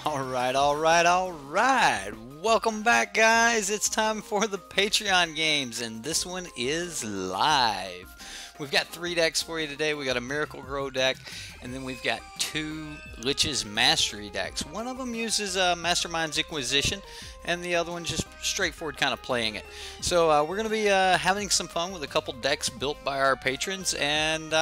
Alright. Welcome back, guys. It's time for the Patreon games, and this one is live. We've got 3 decks for you today. We got a Miracle Grow deck, and then we've got 2 Lich's Mastery decks. One of them uses Mastermind's Inquisition, and the other one just straightforward kind of playing it. So we're going to be having some fun with a couple decks built by our patrons, and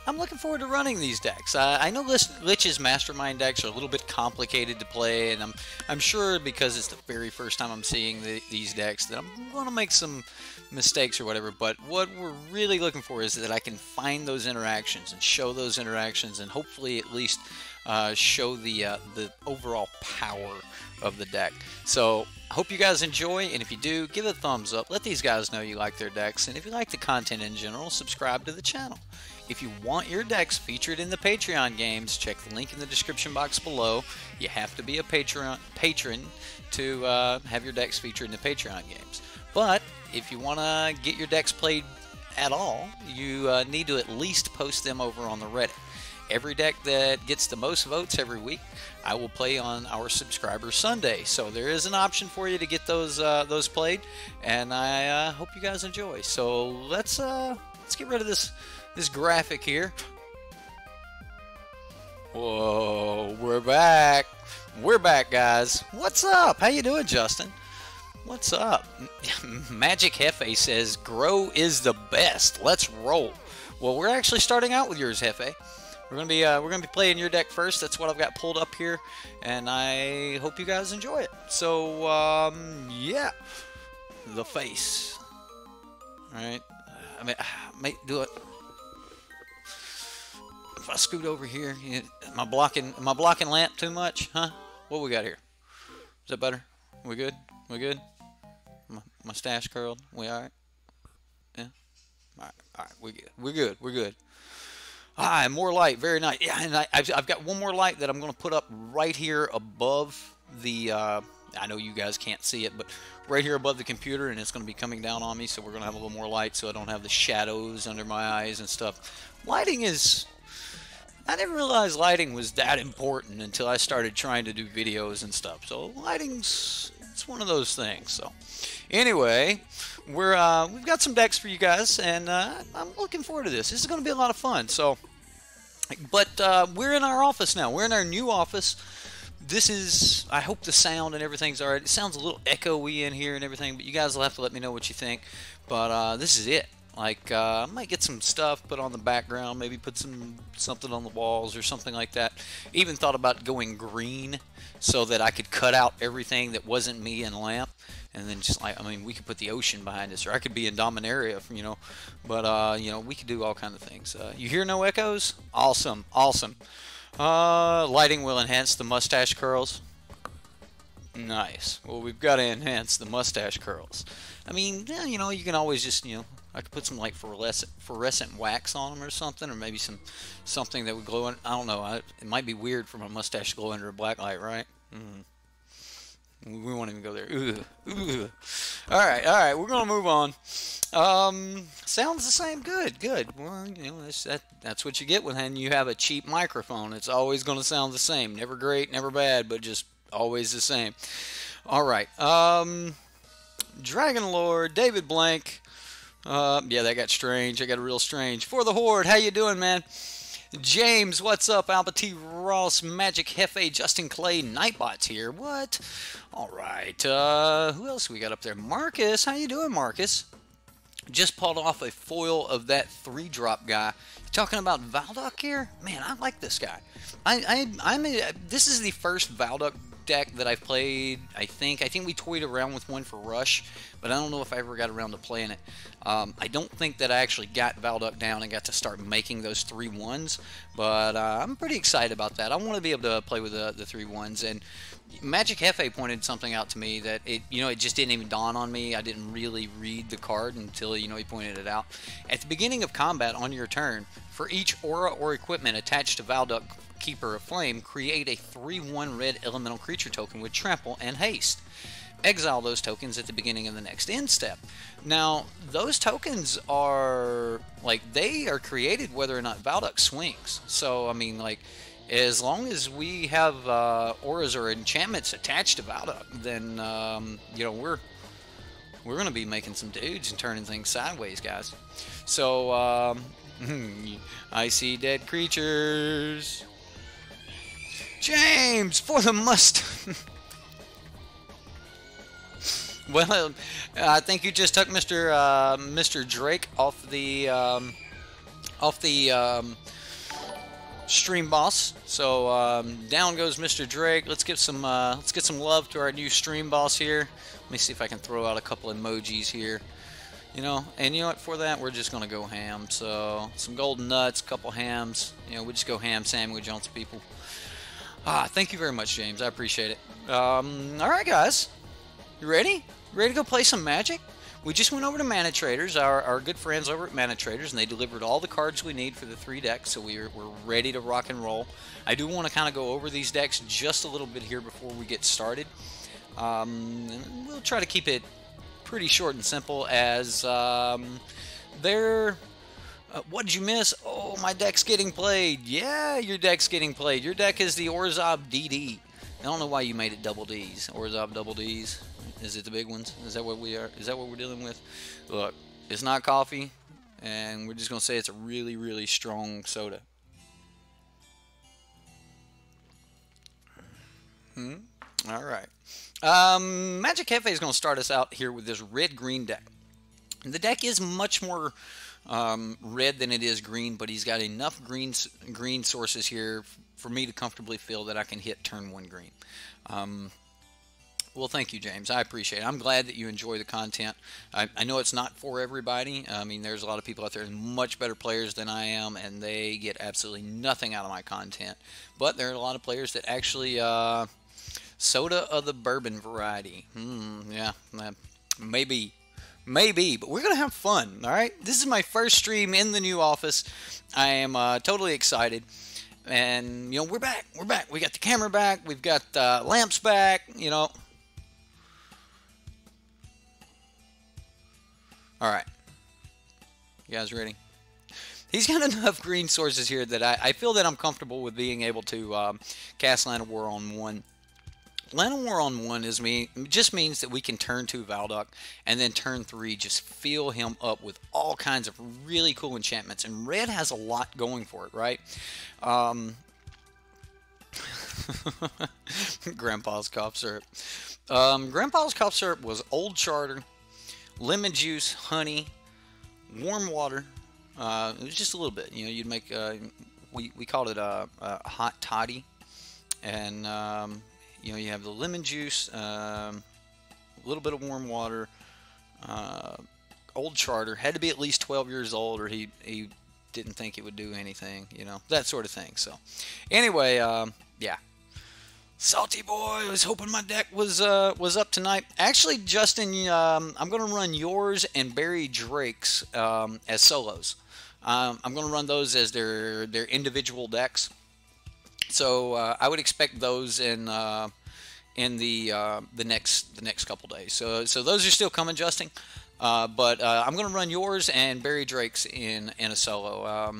I'm looking forward to running these decks. I know Lich's Mastermind decks are a little bit complicated to play, and I'm sure because it's the very first time I'm seeing these decks that I'm going to make some mistakes or whatever, but what we're really looking for is that I can find those interactions and show those interactions and hopefully at least show the overall power of the deck. So I hope you guys enjoy, and if you do, give it a thumbs up. Let these guys know you like their decks, and if you like the content in general, subscribe to the channel. If you want your decks featured in the Patreon games, check the link in the description box below. You have to be a patron to have your decks featured in the Patreon games. But if you want to get your decks played at all, you need to at least post them over on the Reddit. Every deck that gets the most votes every week, I will play on our Subscriber Sunday. So there is an option for you to get those played, and I hope you guys enjoy. So let's get rid of this graphic here. Whoa, we're back. We're back, guys. What's up? How you doing, Justin? What's up? Magic Jefe says, "Grow is the best. Let's roll." Well, we're actually starting out with yours, Jefe. We're gonna be playing your deck first. That's what I've got pulled up here, and I hope you guys enjoy it. So, yeah, the face. All right. I mean, I might do it. If I scoot over here, am I blocking lamp too much? Huh? What we got here? Is that better? We good? We good? My stash curled. We all right? Yeah. All right. We good. We're good. We're good. Ah, more light. Very nice. Yeah, and I've got one more light that I'm going to put up right here above the. I know you guys can't see it, but right here above the computer, and it's going to be coming down on me. So we're going to have a little more light, so I don't have the shadows under my eyes and stuff. Lighting is. I didn't realize lighting was that important until I started trying to do videos and stuff. So it's one of those things. So anyway, we've got some decks for you guys, and I'm looking forward to this. This is going to be a lot of fun. So, but we're in our office now. We're in our new office. This is, I hope the sound and everything's alright. It sounds a little echoey in here and everything, but you guys will have to let me know what you think. But this is it. Like, I might get some stuff put on the background, maybe put something on the walls or something like that. Even thought about going green so that I could cut out everything that wasn't me and Lamp, and then just like, I mean, we could put the ocean behind us, or I could be in Dominaria, you know. But you know, we could do all kinds of things. You hear no echoes? Awesome, awesome. Lighting will enhance the mustache curls. Nice. Well, we've got to enhance the mustache curls. I mean, yeah, you know, you can always just, you know, I could put some like fluorescent wax on them or something, or maybe something that would glow in. I don't know. It might be weird for my mustache to glow under a black light, right? We won't even go there. Ugh. All right. We're gonna move on. Sounds the same. Good. Well, you know, that's what you get when you have a cheap microphone. It's always gonna sound the same. Never great, never bad, but just always the same. All right. Dragon Lord, David Blank. Yeah, that got strange. I got real strange. For the Horde, how you doing, man? James, what's up? Alba T. Ross, Magic Jefe, Justin Clay, Nightbot's here. What? All right. Who else we got up there? Marcus, how you doing, Marcus? Just pulled off a foil of that 3-drop guy. Talking about Valduk here? Man, I like this guy. This is the first Valduk deck that I've played. I think we toyed around with one for Rush, but I don't know if I ever got around to playing it. I don't think that I actually got Valduk down and got to start making those 3/1s, but I'm pretty excited about that. I want to be able to play with the 3/1s, and Magic Jefe pointed something out to me that it just didn't even dawn on me. I didn't really read the card until he pointed it out. At the beginning of combat on your turn, for each aura or equipment attached to Valduk Keeper of Flame, create a 3/1 red elemental creature token with trample and haste. Exile those tokens at the beginning of the next end step. Now, those tokens are, like, they are created whether or not Valduk swings. So, I mean, like, as long as we have auras or enchantments attached to Valduk, then you know, we're gonna be making some dudes and turning things sideways, guys. So I see dead creatures. James for the must. Well, I think you just took Mr. Drake off the stream boss. So down goes Mr. Drake. Let's get some love to our new stream boss here. Let me see if I can throw out a couple emojis here. You know, and you know what? For that, we're just gonna go ham. So some golden nuts, a couple hams. You know, we just go ham sandwich on some people. Thank you very much, James. I appreciate it. All right, guys. You ready? Ready to go play some Magic? We just went over to manatraders, our good friends over at manatraders, and they delivered all the cards we need for the 3 decks, so we're ready to rock and roll. I do want to kind of go over these decks just a little bit here before we get started. And we'll try to keep it pretty short and simple, as what did you miss? Oh, my deck's getting played. Yeah, your deck's getting played. Your deck is the Orzhov DD. I don't know why you made it double Ds. Orzhov double Ds. Is it the big ones? Is that what we are? Is that what we're dealing with? Look, it's not coffee, and we're just gonna say it's a really, really strong soda. All right. Magic Jefe is gonna start us out here with this red-green deck. The deck is much more red than it is green, but he's got enough green sources here for me to comfortably feel that I can hit turn 1 green. Well, thank you, James. I appreciate it. I'm glad that you enjoy the content. I know it's not for everybody. I mean, there's a lot of people out there much better players than I am, and they get absolutely nothing out of my content. But there are a lot of players that actually soda of the bourbon variety. Yeah, maybe, but we're gonna have fun. All right. This is my first stream in the new office. I am totally excited. And, you know, we're back. We got the camera back. We've got lamps back, you know. All right. You guys ready? He's got enough green sources here that I feel that I'm comfortable with being able to cast Land of War on 1. Land of War on 1 just means that we can turn 2 Valduk, and then turn 3 just fill him up with all kinds of really cool enchantments. And red has a lot going for it, right? Grandpa's cough syrup. Grandpa's cough syrup was old charter, lemon juice, honey, warm water. It was just a little bit. You know, you'd make we called it a hot toddy, and you know, you have the lemon juice, a little bit of warm water, old charter. Had to be at least 12 years old, or he didn't think it would do anything, you know, that sort of thing. So anyway, yeah. Salty boy, I was hoping my deck was up tonight. Actually, Justin, I'm going to run yours and Barry Drake's as solos. I'm going to run those as their individual decks. So I would expect those in the next couple days. So those are still coming, Justin. But I'm going to run yours and Barry Drake's in a solo.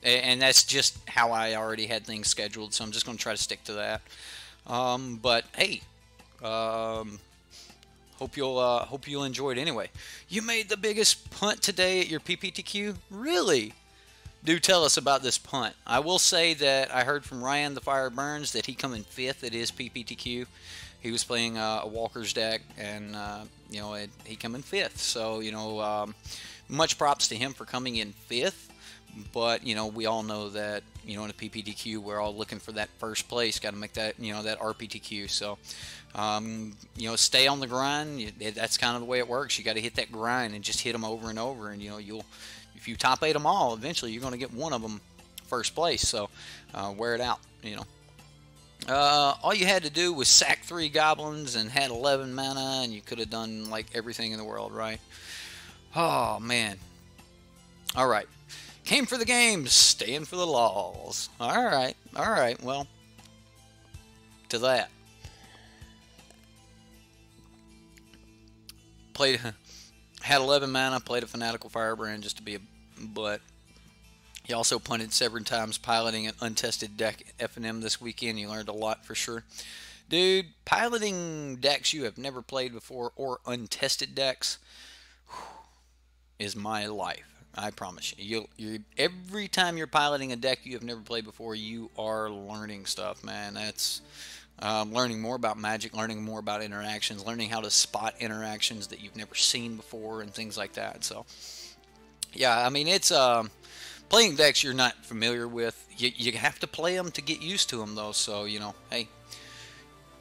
And that's just how I already had things scheduled. So I'm just going to try to stick to that. But hey, hope you'll enjoy it anyway. You made the biggest punt today at your PPTQ? Really? Do tell us about this punt. I will say that I heard from Ryan the Fire Burns that he come in 5th at his PPTQ. He was playing a Walker's deck, and you know, he come in 5th. So, you know, much props to him for coming in 5th. But, you know, we all know that, you know, in a PPTQ, we're all looking for that first place. Got to make that, you know, that RPTQ. So, you know, stay on the grind. That's kind of the way it works. You got to hit that grind and just hit them over and over. And, you know, if you top 8 them all, eventually you're going to get one of them first place. So, wear it out, you know. All you had to do was sack 3 goblins and had 11 mana, and you could have done, like, everything in the world, right? Oh, man. All right. Came for the games, staying for the laws. All right. Well, to that. Had 11 mana, played a Fanatical Firebrand just to be a butt. He also punted several times piloting an untested deck at FNM this weekend. You learned a lot for sure. Dude, piloting decks you have never played before or untested decks is my life. I promise you. Every time you're piloting a deck you have never played before, you are learning stuff, man. That's learning more about Magic, learning more about interactions, learning how to spot interactions that you've never seen before, and things like that. So, yeah, I mean, it's playing decks you're not familiar with. You have to play them to get used to them, though. So, you know, hey,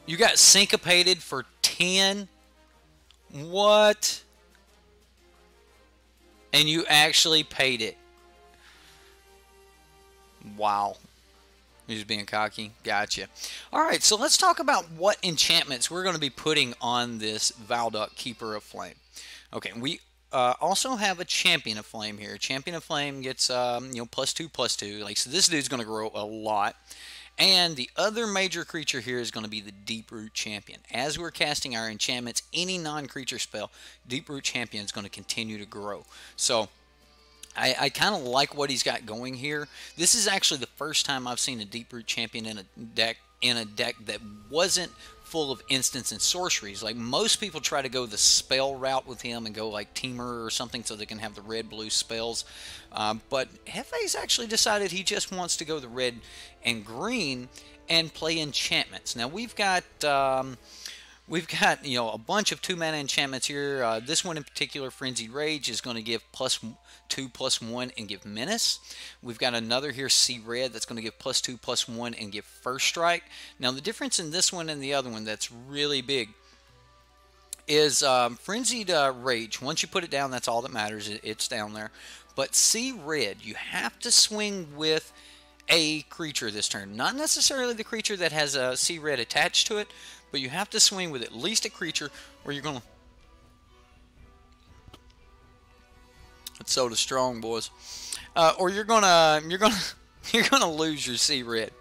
you got syncopated for 10. What? And you actually paid it. Wow. You're just being cocky. Gotcha. Alright, so let's talk about what enchantments we're going to be putting on this Valduk Keeper of Flame. Okay, we also have a Champion of Flame here. Champion of Flame gets, you know, +2/+2. Like, so this dude's going to grow a lot. And the other major creature here is going to be the Deeproot Champion. As we're casting our enchantments, any non-creature spell, Deeproot Champion is going to continue to grow. So I kind of like what he's got going here. This is actually the first time I've seen a Deeproot Champion in a deck that wasn't full of instants and sorceries. Like, most people try to go the spell route with him and go like Teamer or something so they can have the red-blue spells. But Jefe's actually decided he just wants to go the red and green and play enchantments. Now we've got you know, a bunch of 2-mana enchantments here. This one in particular, Frenzied Rage, is going to give +2/+1 and give Menace. We've got another here, See Red, that's going to give +2/+1 and give First Strike. Now the difference in this one and the other one that's really big is Frenzied Rage. Once you put it down, that's all that matters. It's down there. But See Red, you have to swing with a creature this turn. Not necessarily the creature that has a See Red attached to it, but you have to swing with at least a creature, or you're gonna. It's soda strong, boys. Or you're gonna lose your See Red.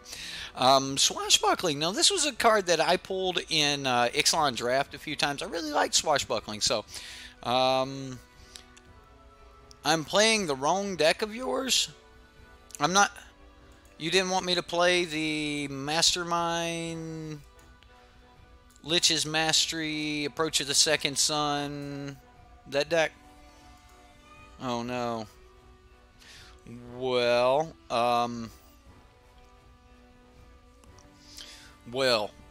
Swashbuckling. Now this was a card that I pulled in Ixalan Draft a few times. I really liked Swashbuckling, so I'm playing the wrong deck of yours. I'm not. You didn't want me to play the Mastermind, Lich's Mastery, Approach of the Second Sun, that deck? Oh no. Well,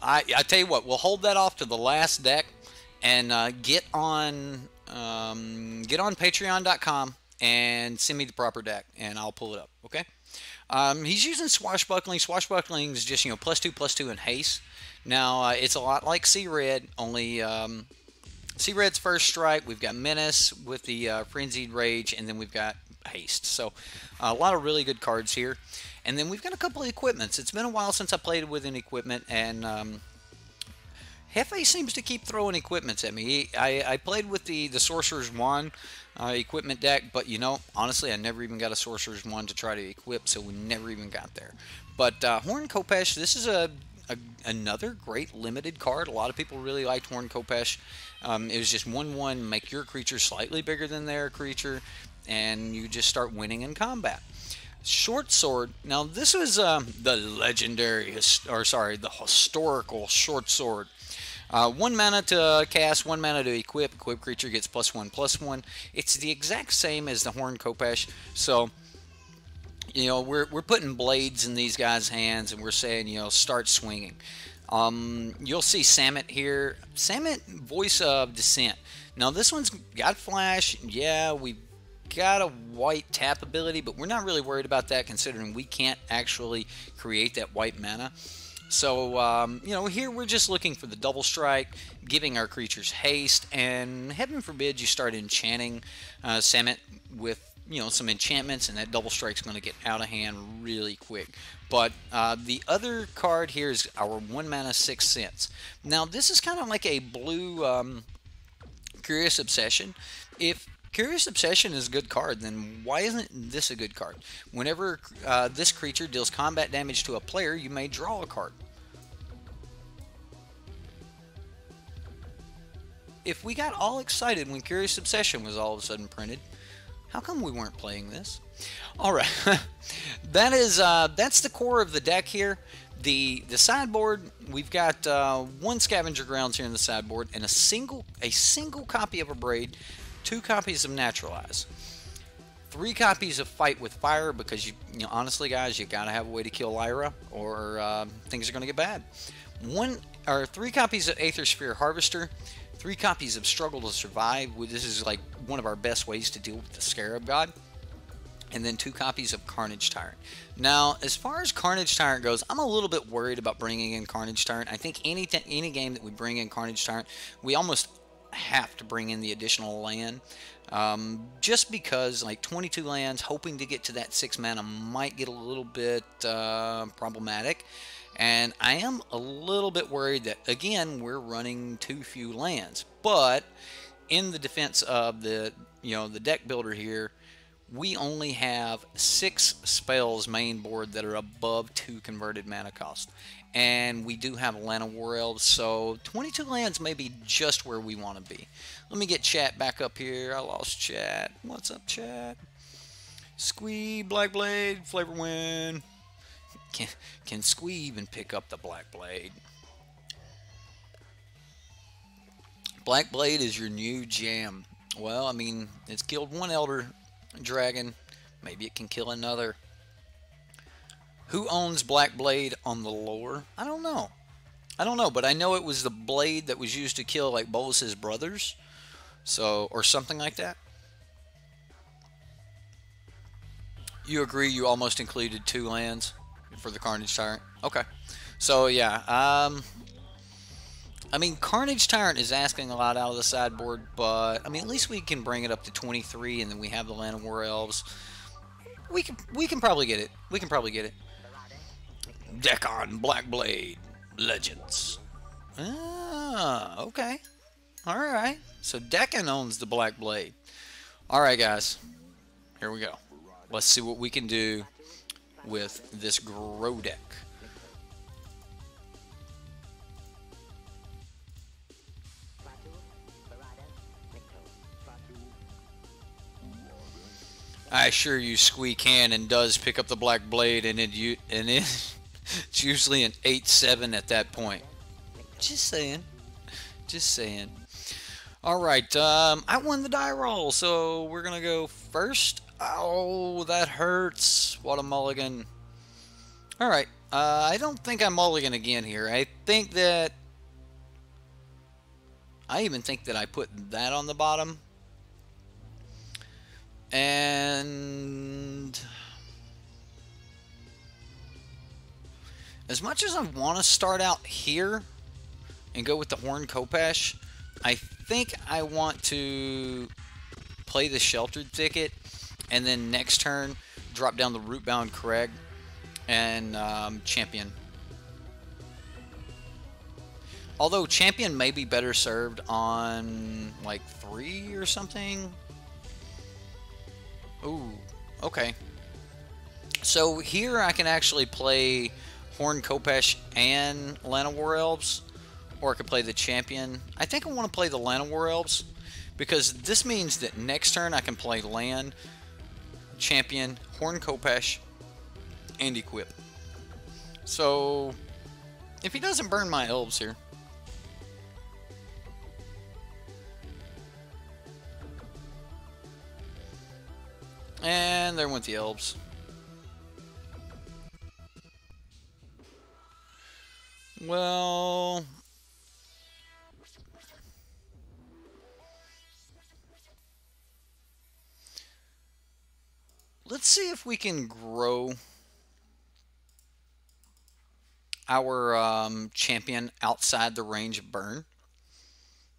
I tell you what, we'll hold that off to the last deck, and get on Patreon.com and send me the proper deck, and I'll pull it up. Okay. He's using Swashbuckling. Swashbuckling is just, you know, +2/+2 and haste. Now, it's a lot like See Red, only See Red's First Strike. We've got Menace with the Frenzied Rage, and then we've got haste. So, a lot of really good cards here. And then we've got a couple of equipments. It's been a while since I played with an equipment, and Jefe seems to keep throwing equipments at me. I played with the Sorcerer's Wand equipment deck, but, you know, honestly, I never even got a Sorcerer's Wand to try to equip, so we never even got there. But Horn Kopesh, this is another great limited card. A lot of people really liked Horn Kopesh. It was just 1/1, make your creature slightly bigger than their creature, and you just start winning in combat. Short Sword. Now, this was the legendary, the historical Short Sword. 1 mana to cast, 1 mana to equip. Equip creature gets +1/+1. It's the exact same as the Horn Kopesh. So, you know, we're putting blades in these guys' hands, and we're saying, you know, start swinging. You'll see Samut here. Samut, Voice of Dissent. Now, this one's got flash. Yeah, we've got a white tap ability, but we're not really worried about that, considering we can't actually create that white mana. So, you know, here we're just looking for the double strike, giving our creatures haste, and heaven forbid you start enchanting Samut with, you know, some enchantments, and that double strike's going to get out of hand really quick. But the other card here is our 1 mana 6 cents. Now, this is kind of like a blue Curious Obsession. If Curious Obsession is a good card, then why isn't this a good card? Whenever this creature deals combat damage to a player, you may draw a card. If we got all excited when Curious Obsession was all of a sudden printed, How come we weren't playing this? All right, that's the core of the deck here. The sideboard, we've got one scavenger grounds here in the sideboard, and a single copy of a braid, 2 copies of naturalize, 3 copies of fight with fire, because you know, honestly guys, you gotta have a way to kill Lyra, or things are gonna get bad. 3 copies of Aether Sphere Harvester, 3 copies of Struggle to Survive. This is like one of our best ways to deal with the Scarab God. And then 2 copies of Carnage Tyrant. Now, as far as Carnage Tyrant goes, I'm a little bit worried about bringing in Carnage Tyrant. I think any game that we bring in Carnage Tyrant, we almost have to bring in the additional land. Just because, like, 22 lands, hoping to get to that 6 mana might get a little bit problematic. And I am a little bit worried that, again, we're running too few lands. But in the defense of the deck builder here, we only have 6 spells main board that are above 2 converted mana cost. And we do have Lana War Elves, so 22 lands may be just where we want to be. Let me get chat back up here. I lost chat. What's up, chat? Squee, Black Blade, Flavor Win. Can Squee even pick up the Black Blade? Black Blade is your new jam. Well, I mean, it's killed 1 Elder Dragon. Maybe it can kill another. Who owns Black Blade on the lore? I don't know. But I know it was the blade that was used to kill like Bolus's brothers, or something like that. You agree? You almost included 2 lands for the Carnage Tyrant. Okay, so yeah. I mean, Carnage Tyrant is asking a lot out of the sideboard, but I mean, at least we can bring it up to 23, and then we have the Land of War Elves. We can probably get it. We can probably get it. Decon Black Blade Legends. Ah, okay. All right. So Decon owns the Black Blade. All right, guys. Here we go. Let's see what we can do with this Grow deck. I assure you, Squee can and does pick up the Black Blade, and it's usually an 8-7 at that point. Just saying. Just saying. Alright, I won the die roll, so we're gonna go first. Oh, that hurts. What a mulligan. Alright, I don't think I mulligan again here. I even think that I put that on the bottom. And as much as I want to start out here and go with the Horn Kopesh, I think I want to play the Sheltered Thicket, and then next turn drop down the Rootbound Crag and Champion. Although Champion may be better served on like 3 or something. Ooh, okay. So here I can actually play Horn Kopesh and Lana War Elves, or I could play the Champion. I think I want to play the Lana War Elves, because this means that next turn I can play Land, Champion, Horn Kopesh, and Equip. So if he doesn't burn my Elves here. And there went the Elves. Well, let's see if we can grow our champion outside the range of burn.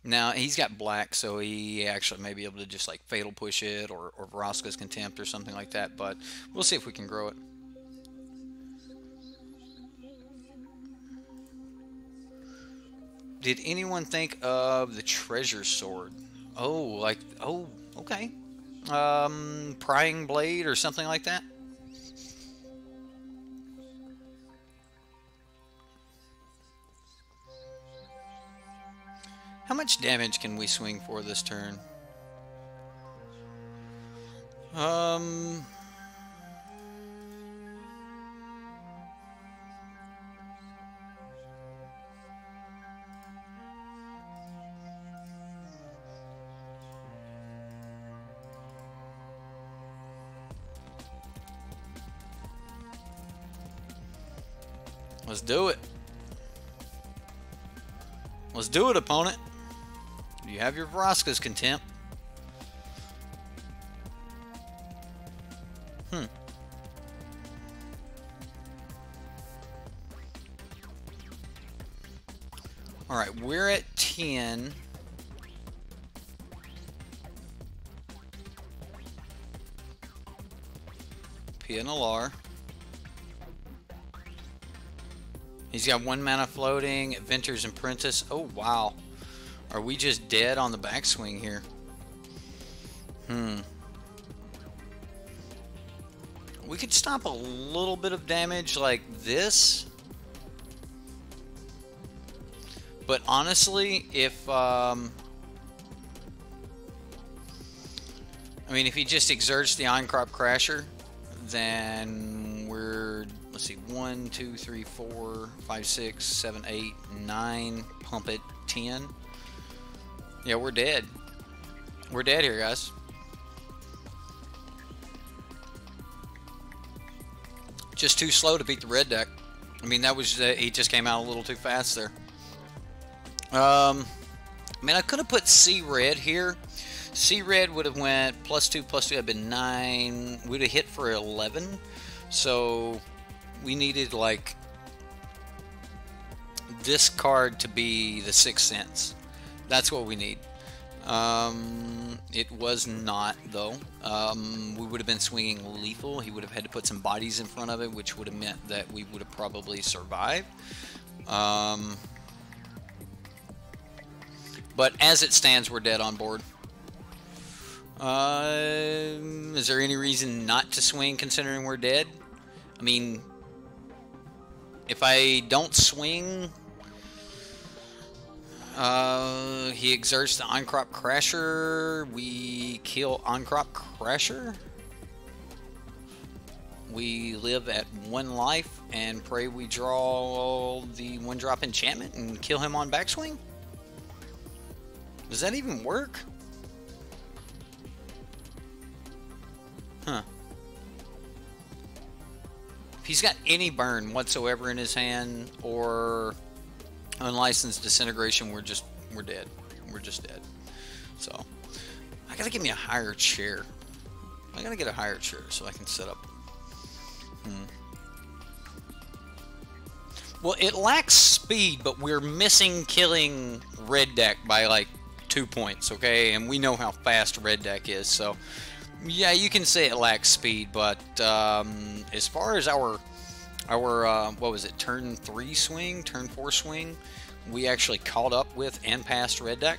Now, he's got black, so he actually may be able to just like Fatal Push it, or Vraska's Contempt or something like that, but we'll see if we can grow it. Did anyone think of the Treasure Sword? Oh, okay. Prying Blade or something like that? How much damage can we swing for this turn? Um, let's do it. Let's do it, opponent. You have your Vraska's contempt. Alright, we're at 10. PNLR. He's got 1 mana floating, Venter's Apprentice. Oh, wow. Are we just dead on the backswing here? We could stop a little bit of damage like this. But honestly, if I mean, if he just exerts the on-crop crasher, then we're, let's see, 1, 2, 3, 4, 5, 6, 7, 8, 9, pump it, 10. Yeah, we're dead. We're dead here, guys. Just too slow to beat the red deck. I mean, that was, he just came out a little too fast there. I mean, I could have put C red here. C red would have went +2, +2 had been 9. We'd have hit for 11. So we needed like this card to be the 6 cents. That's what we need. It was not, though. We would have been swinging lethal. He would have had to put some bodies in front of it, which would have meant that we would have probably survived. But as it stands, we're dead on board. Is there any reason not to swing considering we're dead? I mean, if I don't swing, he exerts the on-crop crasher. We kill on-crop crasher. We live at 1 life and pray we draw the 1-drop enchantment and kill him on backswing. Does that even work? Huh. If he's got any burn whatsoever in his hand or unlicensed disintegration, we're dead. We're just dead. So I gotta get me a higher chair. I gotta get a higher chair so I can set up. Well, it lacks speed, but we're missing killing red deck by like 2 points, okay? And we know how fast red deck is, so yeah, you can say it lacks speed, but as far as our what was it, turn 3 swing, turn 4 swing, we actually caught up with and passed red deck.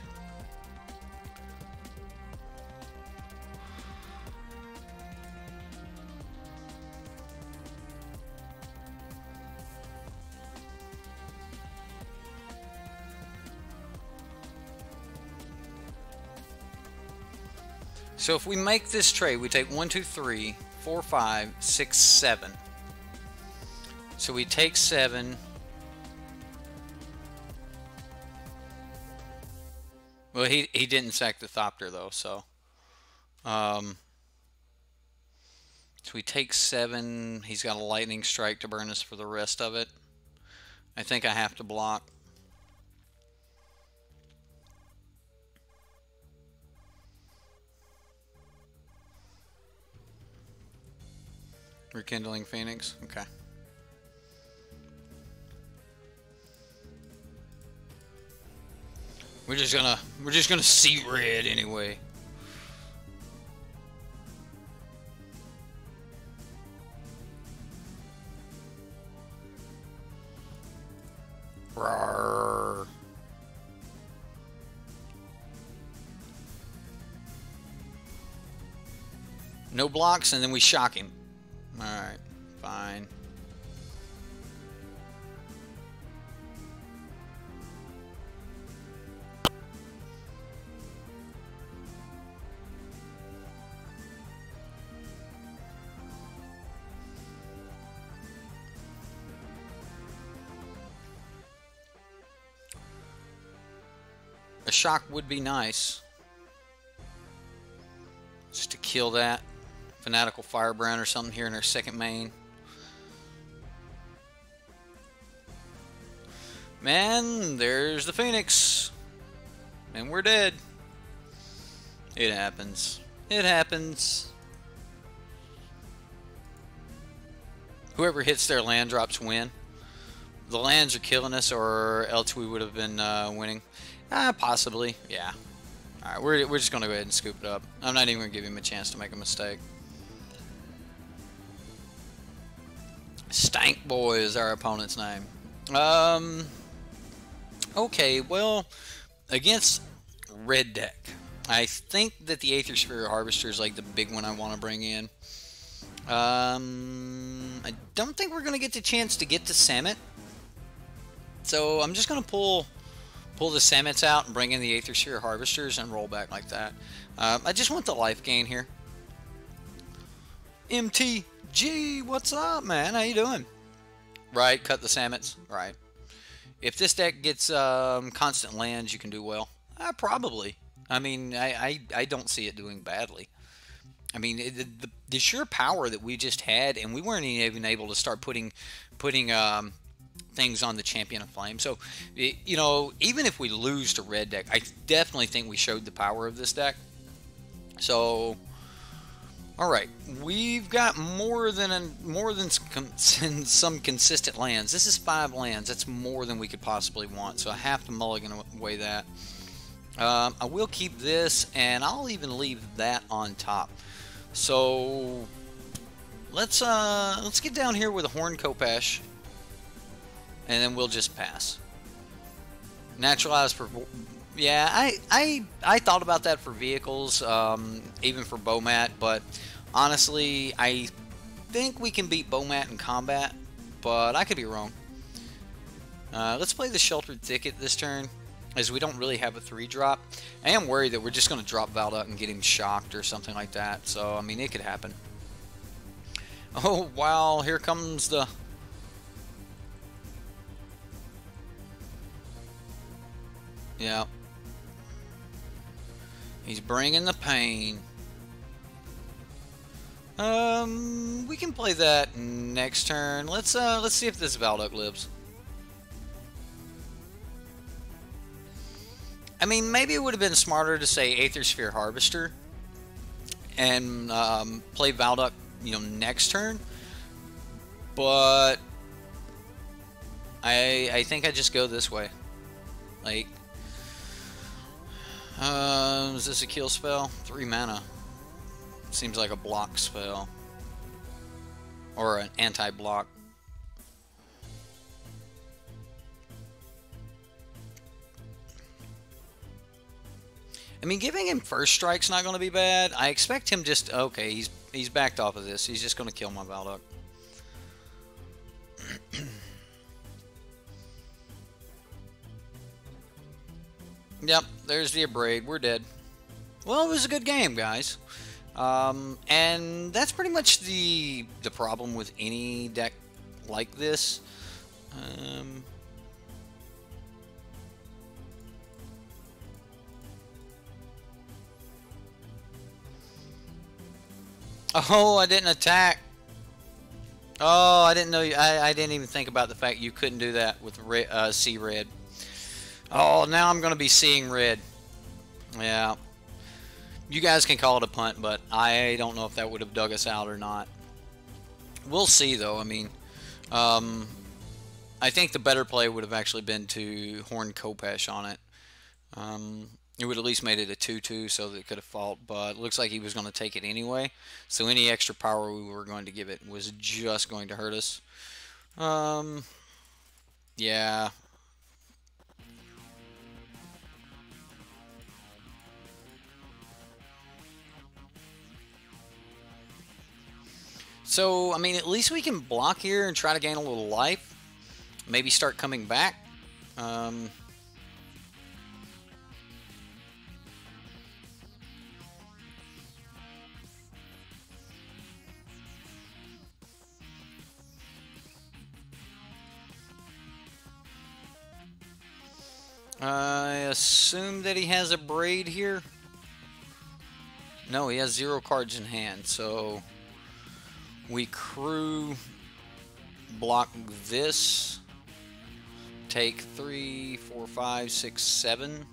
So if we make this trade, we take 1, 2, 3, 4, 5, 6, 7. So we take 7. Well, he didn't sack the Thopter though, so so we take 7. He's got a lightning strike to burn us for the rest of it. I think I have to block. Rekindling Phoenix. Okay. We're just gonna see red anyway. Rawr. No blocks, and then we shock him. Alright, fine. A shock would be nice. Just to kill that Fanatical Firebrand or something here in our second main. Man, there's the Phoenix. And we're dead. It happens. It happens. Whoever hits their land drops win. The lands are killing us, or else we would have been winning. Possibly, yeah. Alright, we're just going to go ahead and scoop it up. I'm not even going to give him a chance to make a mistake. Stank Boy is our opponent's name. Okay, well, against red deck, I think that the Aether Sphere Harvester is like the big one I want to bring in. I don't think we're going to get the chance to get to Samet. So I'm just going to pull the Samets out and bring in the Aether Sphere Harvesters and roll back like that. I just want the life gain here. MTG, what's up, man? How you doing? Right, cut the Samets. Right. If this deck gets constant lands, you can do well. Probably. I mean, I don't see it doing badly. I mean, the sheer power that we just had, and we weren't even able to start putting things on the Champion of Flame. So, you know, even if we lose to red deck, I definitely think we showed the power of this deck. So, all right, we've got more than some consistent lands. This is 5 lands. That's more than we could possibly want. So I have to mulligan away that. I will keep this, and I'll even leave that on top. So let's get down here with a Horn Kopesh, and then we'll just pass. Naturalized for, yeah, I thought about that for vehicles, even for Bomat, but honestly, I think we can beat Bomat in combat, but I could be wrong. Let's play the Sheltered Thicket this turn, as we don't really have a 3-drop. I am worried that we're just going to drop Valduk and get him shocked or something like that, so, I mean, it could happen. Oh, wow, here comes the... Yeah. He's bringing the pain. We can play that next turn. Let's see if this Valduk lives. I mean, maybe it would have been smarter to say Aether Sphere Harvester and play Valduk, you know, next turn. But I think I just go this way. Like, is this a kill spell? 3 mana. Seems like a block spell. Or an anti-block. I mean, giving him first strike's not going to be bad. I expect him just... Okay, he's backed off of this. He's just going to kill my Valduk. Yep, there's the Abrade. We're dead. Well, it was a good game, guys. And that's pretty much the problem with any deck like this. Oh, I didn't attack. Oh, I didn't know. I didn't even think about the fact you couldn't do that with see red. Oh, now I'm going to be seeing red. Yeah. You guys can call it a punt, but I don't know if that would have dug us out or not. We'll see, though. I mean, I think the better play would have actually been to Horn Kopesh on it. It would at least made it a 2-2 so that it could have fought, but it looks like he was going to take it anyway. So any extra power we were going to give it was just going to hurt us. Yeah. So, I mean, at least we can block here and try to gain a little life. Maybe start coming back. I assume that he has a braid here. No, he has 0 cards in hand, so we crew block this. Take 3, 4, 5, 6, 7.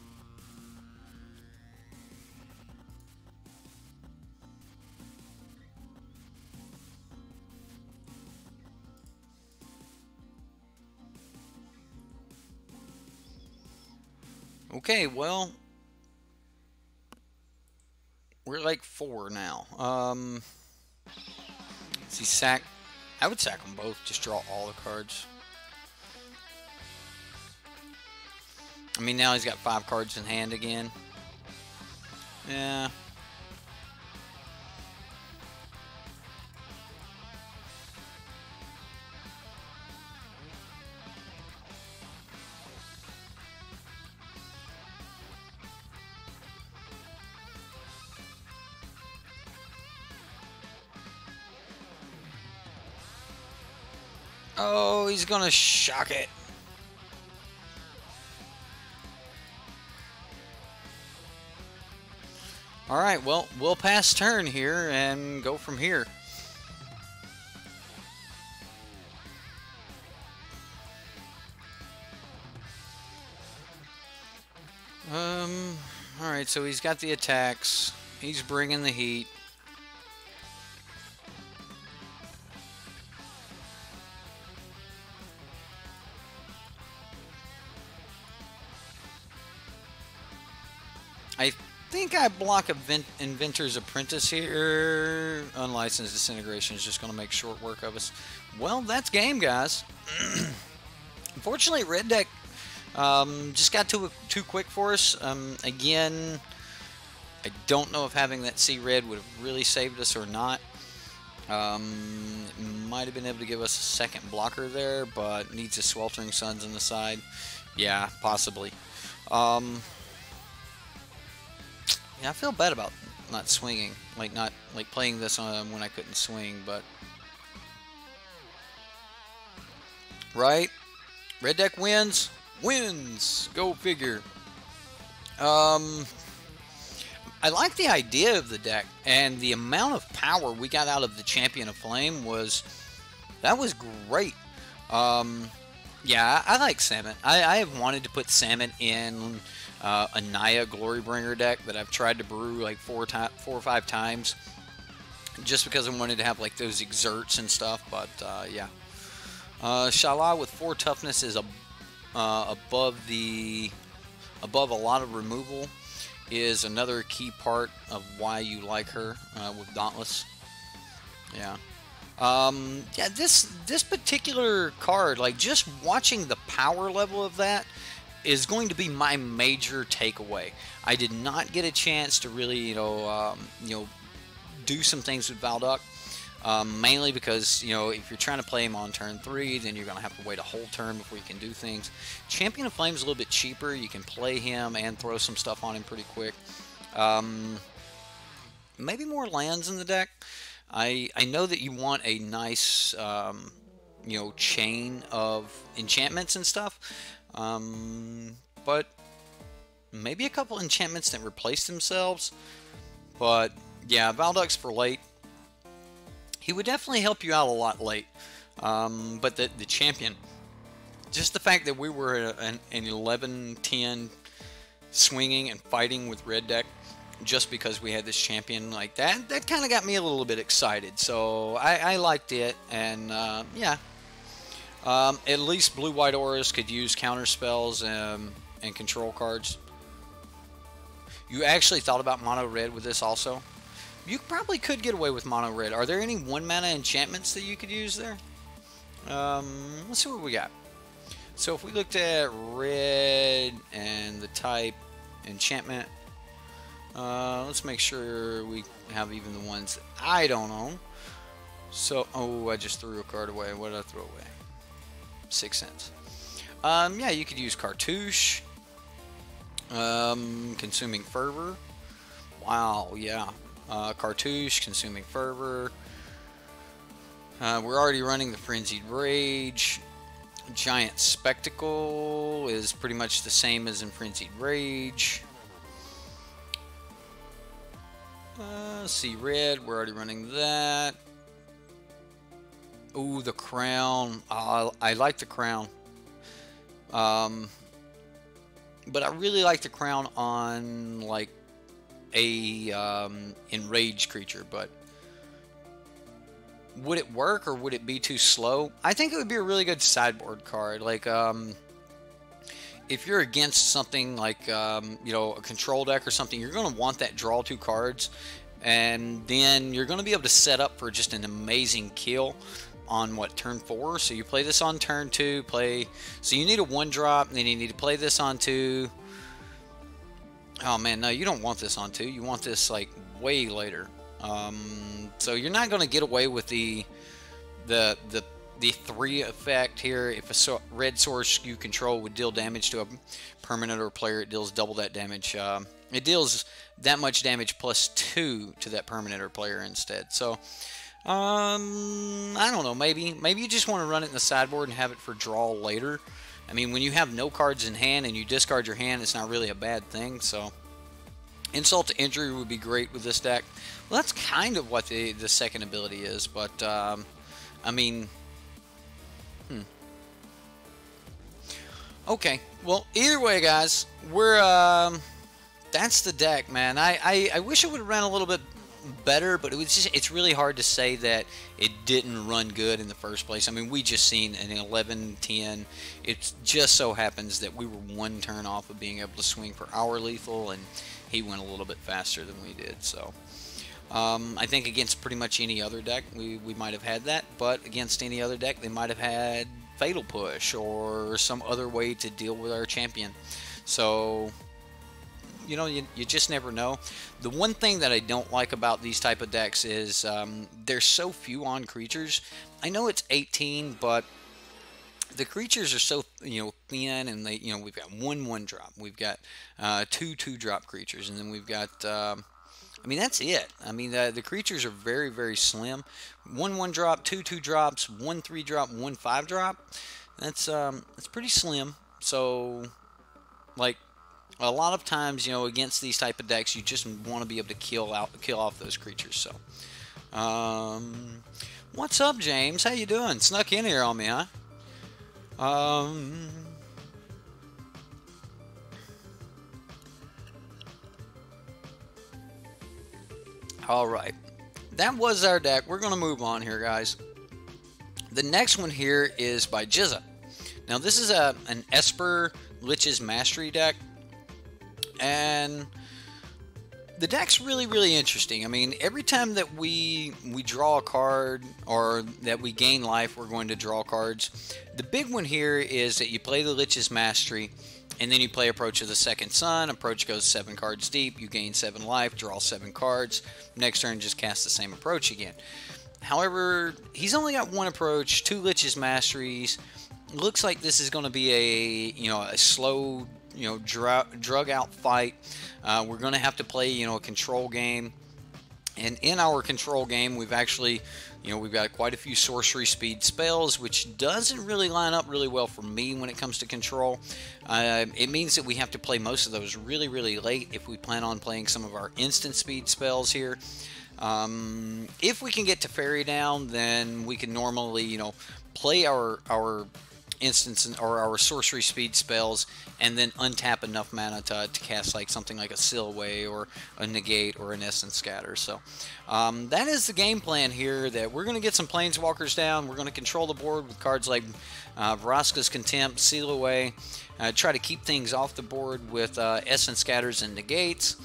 Okay, well, we're like 4 now. Does he sack? I would sack them both. Just draw all the cards. I mean, now he's got 5 cards in hand again. Yeah. Oh, he's gonna shock it. Alright, well, we'll pass turn here and go from here. Alright, so he's got the attacks. He's bringing the heat. I think I block Inventor's Apprentice here. Unlicensed Disintegration is just going to make short work of us. Well, that's game, guys. Unfortunately, red deck just got too quick for us. Again, I don't know if having that sea red would have really saved us or not. Might have been able to give us a second blocker there, but needs a Sweltering Suns on the side. Yeah, possibly. Yeah, I feel bad about not swinging, like playing this on when I couldn't swing, but right, red deck wins. Go figure. I like the idea of the deck, and the amount of power we got out of the Champion of Flame was great. Yeah, I like Salmon. I have wanted to put Salmon in a Naya Glorybringer deck that I've tried to brew like 4 or 5 times, just because I wanted to have like those exerts and stuff. But yeah, Shala with 4 toughness is above a lot of removal, is another key part of why you like her with Dauntless. Yeah. Yeah, this particular card, like just watching the power level of that is going to be my major takeaway. I did not get a chance to really, do some things with Valduk, mainly because, if you're trying to play him on turn 3, then you're going to have to wait a whole turn before you can do things. Champion of Flame is a little bit cheaper. You can play him and throw some stuff on him pretty quick. Maybe more lands in the deck. I know that you want a nice, chain of enchantments and stuff, but maybe a couple enchantments that replace themselves. But yeah, Valduk's for late. He would definitely help you out a lot late. But the champion, just the fact that we were an 11-10 swinging and fighting with red deck, just because we had this champion like that kind of got me a little bit excited. So I liked it, and yeah. At least blue-white auras could use counter spells and control cards. You actually thought about mono red with this also? You probably could get away with mono red. Are there any 1-mana enchantments that you could use there? Let's see what we got. So if we looked at red and the type enchantment, let's make sure we have even the ones that I don't own. So, oh, I just threw a card away. What did I throw away? 6 cents. Yeah, you could use Cartouche. Consuming Fervor. Wow, yeah. Cartouche, Consuming Fervor. We're already running the Frenzied Rage. Giant Spectacle is pretty much the same as in Frenzied Rage. See red, we're already running that. Ooh, the Crown. I like the Crown. But I really like the Crown on like a enraged creature. But would it work or would it be too slow? I think it would be a really good sideboard card. Like if you're against something like you know, a control deck or something, you're going to want that draw 2 cards, and then you're going to be able to set up for just an amazing kill on what, turn 4. So you play this on turn 2, so you need a 1-drop, and then you need to play this on 2. Oh man, no, you don't want this on 2. You want this like way later. So you're not going to get away with the 3 effect here. If a red source you control would deal damage to a permanent or player, it deals double that damage. It deals that much damage plus 2 to that permanent or player instead. So I don't know, maybe you just want to run it in the sideboard and have it for draw later. I mean, when you have no cards in hand and you discard your hand, it's not really a bad thing. So Insult to Injury would be great with this deck. Well, that's kind of what the second ability is, but I mean, okay. Well, either way, guys, we're that's the deck, man. I wish it would have ran a little bit better, but it's really hard to say that it didn't run good in the first place. I mean, we just seen an 11-10. It just so happens that we were 1 turn off of being able to swing for our lethal, and he went a little bit faster than we did. So I think against pretty much any other deck we might have had that, but against any other deck they might have had Fatal Push or some other way to deal with our champion. So you know, you just never know. The one thing that I don't like about these type of decks is there's so few on creatures. I know it's 18, but the creatures are so, you know, thin, and they, you know, we've got 1/1 drop, we've got 2 2-drop creatures, and then we've got I mean, that's it. I mean, the creatures are very, very slim. 1/1 drop, 2 2-drops, 1 3-drop, 1 5-drop. That's pretty slim. So like, a lot of times, you know, against these type of decks, you just want to be able to kill off those creatures. So, what's up, James? How you doing? Snuck in here on me, huh? All right, that was our deck. We're gonna move on here, guys. The next one here is by Jefe. Now, this is an Esper Lich's Mastery deck. And the deck's really, really interesting. I mean, every time that we draw a card or that we gain life, we're going to draw cards. The big one here is that you play the Lich's Mastery, and then you play Approach of the Second Sun. Approach goes 7 cards deep. You gain 7 life, draw 7 cards. Next turn, just cast the same approach again. However, he's only got 1 approach, 2 Lich's Masteries. Looks like this is going to be a, you know, a slow, you know, drug out fight. We're going to have to play, you know, a control game, and in our control game we've actually, you know, we've got quite a few sorcery speed spells, which doesn't really line up really well for me when it comes to control. It means that we have to play most of those really, really late if we plan on playing some of our instant speed spells here. If we can get to Fairy Down, then we can normally, you know, play our instance or our sorcery speed spells and then untap enough mana to cast like something like a Silhouette or a Negate or an Essence Scatter. So that is the game plan here, that we're going to get some Planeswalkers down. We're going to control the board with cards like Vraska's Contempt, Silhouette, try to keep things off the board with Essence Scatters and Negates.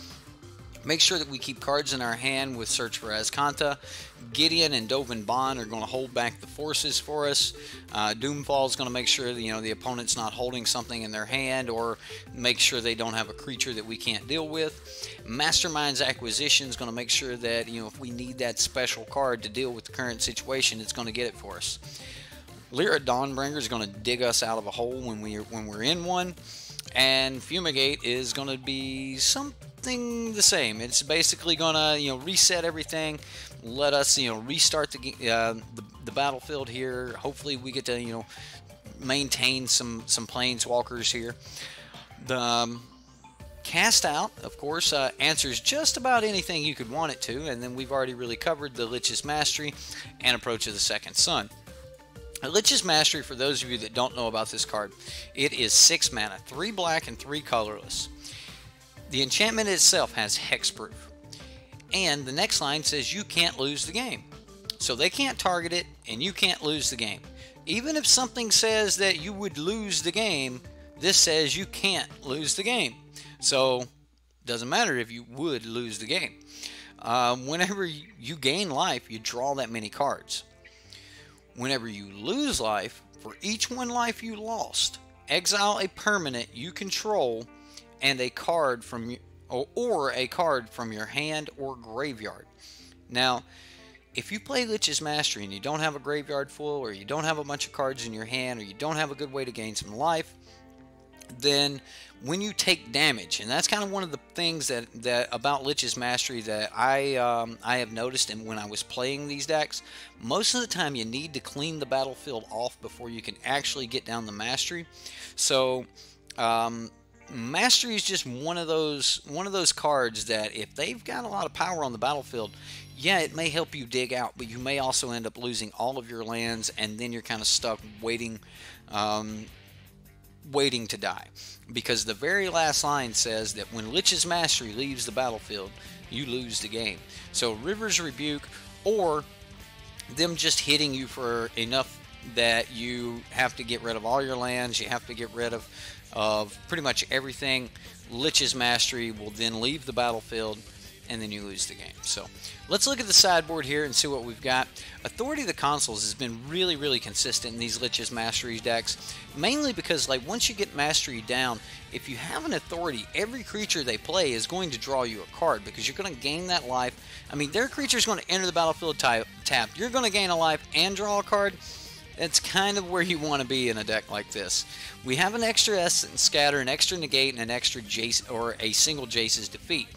Make sure that we keep cards in our hand with Search for Azcanta. Gideon and Dovin Bond are going to hold back the forces for us. Doomfall is going to make sure that, you know, the opponent's not holding something in their hand, or make sure they don't have a creature that we can't deal with. Mastermind's Acquisition is going to make sure that, you know, if we need that special card to deal with the current situation, it's going to get it for us. Lyra Dawnbringer is going to dig us out of a hole when we're in one. And Fumigate is going to be something the same. It's basically going to, you know, reset everything, let us, you know, restart the battlefield here. Hopefully we get to, you know, maintain some planeswalkers here. The cast out, of course, answers just about anything you could want it to, and then we've already really covered the Lich's Mastery and Approach of the Second Sun. Lich's Mastery, for those of you that don't know about this card, it is 6 mana, 3 black and 3 colorless. The enchantment itself has hexproof, and the next line says you can't lose the game. So they can't target it, and you can't lose the game. Even if something says that you would lose the game, this says you can't lose the game. So, doesn't matter if you would lose the game. Whenever you gain life, you draw that many cards. Whenever you lose life, for each one life you lost, exile a permanent you control and a card from or a card from your hand or graveyard. Now, if you play Lich's Mastery and you don't have a graveyard full, or you don't have a bunch of cards in your hand, or you don't have a good way to gain some life, then when you take damage, and that's kind of one of the things that about Lich's Mastery that I have noticed, and when I was playing these decks, most of the time you need to clean the battlefield off before you can actually get down the Mastery. So Mastery is just one of those cards that if they've got a lot of power on the battlefield, yeah, it may help you dig out, but you may also end up losing all of your lands, and then you're kind of stuck waiting to die. Because the very last line says that when Lich's Mastery leaves the battlefield, you lose the game. So River's Rebuke, or them just hitting you for enough that you have to get rid of all your lands, you have to get rid of pretty much everything, Lich's Mastery will then leave the battlefield, and then you lose the game. So let's look at the sideboard here and see what we've got. Authority of the Consuls has been really, really consistent in these Lich's Mastery decks, mainly because, like, once you get Mastery down, if you have an Authority, every creature they play is going to draw you a card, because you're going to gain that life. I mean, their creature is going to enter the battlefield tapped. You're going to gain a life and draw a card. That's kind of where you want to be in a deck like this. We have an extra Essence Scatter, an extra Negate, and an extra Jace, or a single Jace's Defeat.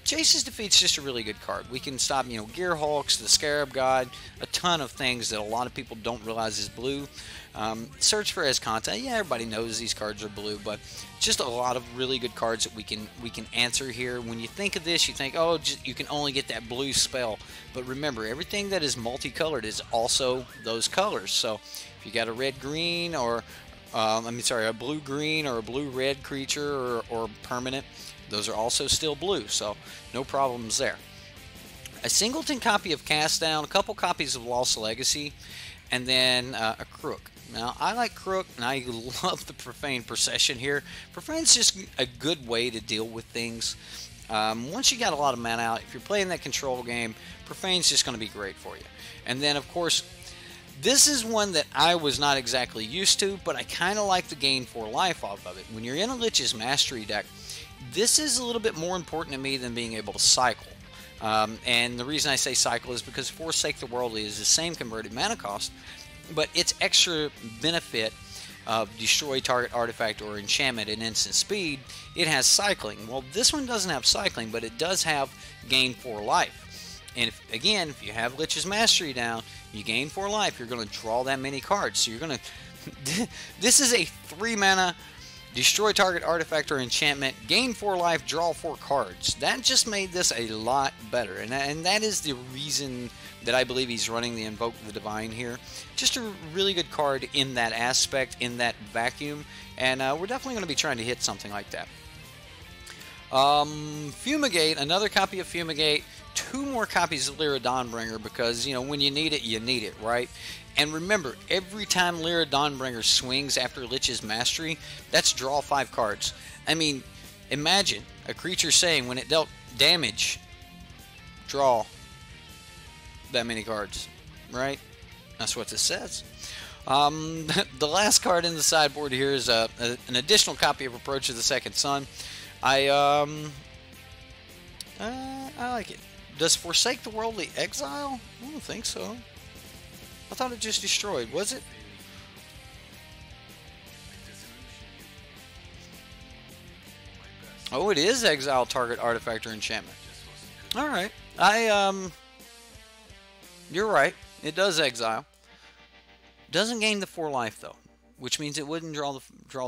Jace's Defeat's just a really good card. We can stop, Gear Hulks, the Scarab God, a ton of things that a lot of people don't realize is blue. Search for Escanta, yeah, everybody knows these cards are blue, but just a lot of really good cards that we can answer here. When you think of this, you think, oh, you can only get that blue spell. But remember, everything that is multicolored is also those colors. So if you got a red-green, or a blue-green or a blue-red creature or permanent, those are also still blue, so no problems there. A singleton copy of Cast Down, a couple copies of Lost Legacy, and then a Crook. Now, I like Crook, and I love the Profane Procession here. Profane's just a good way to deal with things. Once you got a lot of mana out, if you're playing that control game, Profane's just going to be great for you. And then, of course, this is one that I was not exactly used to, but I kind of like the gain 4 life off of it. When you're in a Lich's Mastery deck, this is a little bit more important to me than being able to cycle. And the reason I say cycle is because Forsake the Worldly is the same converted mana cost, but its extra benefit of destroy target artifact or enchantment at instant speed, it has cycling. Well, this one doesn't have cycling, but it does have gain 4 life. And if you have Lich's Mastery down, you gain 4 life, you're going to draw that many cards. So you're going to... This is a 3 mana... Destroy target artifact or enchantment, gain 4 life, draw 4 cards. That just made this a lot better, and that is the reason that I believe he's running the Invoke the Divine here. Just a really good card in that aspect, in that vacuum, and we're definitely going to be trying to hit something like that. Fumigate, another copy of Fumigate, 2 more copies of Lyra Dawnbringer, because, when you need it, right? And remember, every time Lyra Dawnbringer swings after Lich's Mastery, that's draw 5 cards. I mean, imagine a creature saying when it dealt damage, draw that many cards, right? That's what this says. The last card in the sideboard here is an additional copy of Approach of the Second Sun. I like it. Does Forsake the Worldly exile? I don't think so. I thought it just destroyed. Was it? Oh, it is exile target artifact or enchantment. Alright. You're right. It does exile. Doesn't gain the 4 life, though. which means it wouldn't draw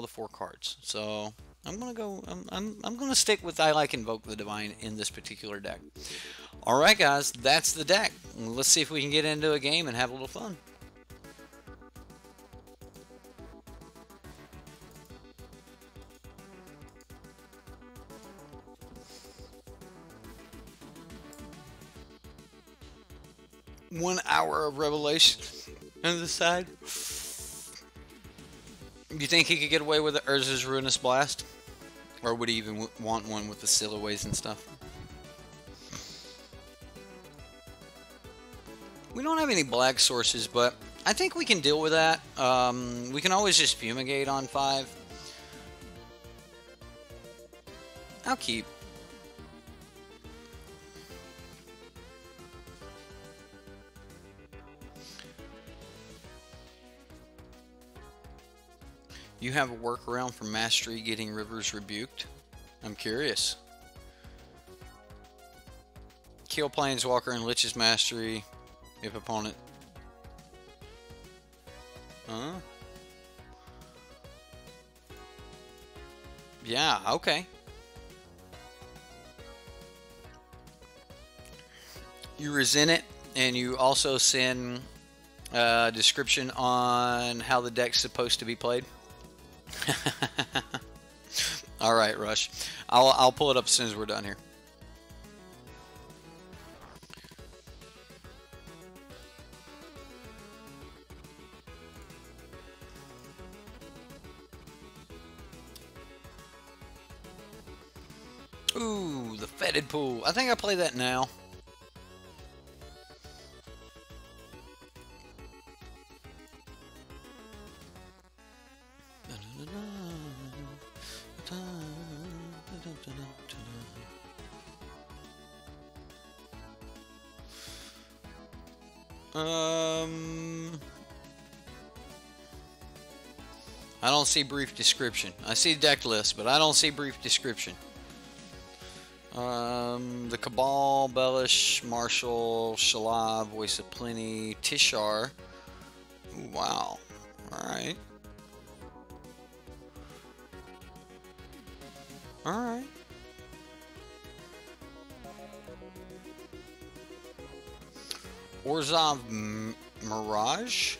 the 4 cards. So I'm gonna go. I'm gonna stick with I like Invoke the Divine in this particular deck. All right, guys, that's the deck. Let's see if we can get into a game and have a little fun. One hour of revelation on the side. Do you think he could get away with Urza's Ruinous Blast? Or would he even want one with the Silhouettes and stuff? We don't have any black sources, but I think we can deal with that. We can always just Fumigate on 5. I'll keep. You have a workaround for Mastery getting Rivers Rebuked? I'm curious. Kill Planeswalker and Lich's Mastery if opponent. Yeah, okay. You resent it, and you also send a description on how the deck's supposed to be played. All right, Rush. I'll pull it up as soon as we're done here. Ooh, the Fetid Pool. I think I play that now. I don't see brief description. I see deck list, but I don't see brief description. The Cabal, Bellish, Marshall, Shalab, Voice of Plenty, Tishar. Ooh, wow. Alright. Alright. Orzhov Mirage?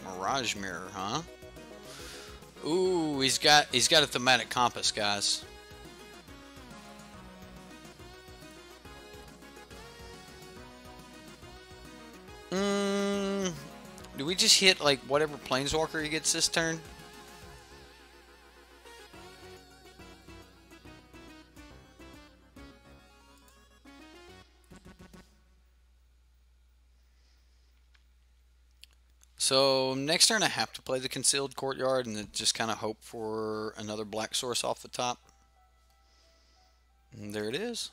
Mirage Mirror, huh? Ooh, he's got a Thematic Compass, guys. Do we just hit like whatever Planeswalker he gets this turn? So next turn I have to play the Concealed Courtyard and then just kind of hope for another black source off the top. And there it is.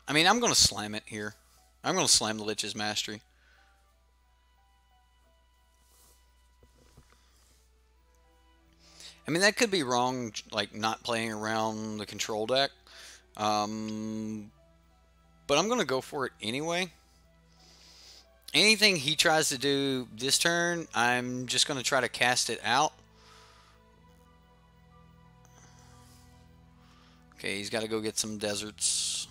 I mean, I'm going to slam it here. I'm going to slam the Lich's Mastery. I mean, that could be wrong, like not playing around the control deck. But I'm going to go for it anyway. Anything he tries to do this turn, I'm just going to try to cast it out. Okay, he's got to go get some deserts.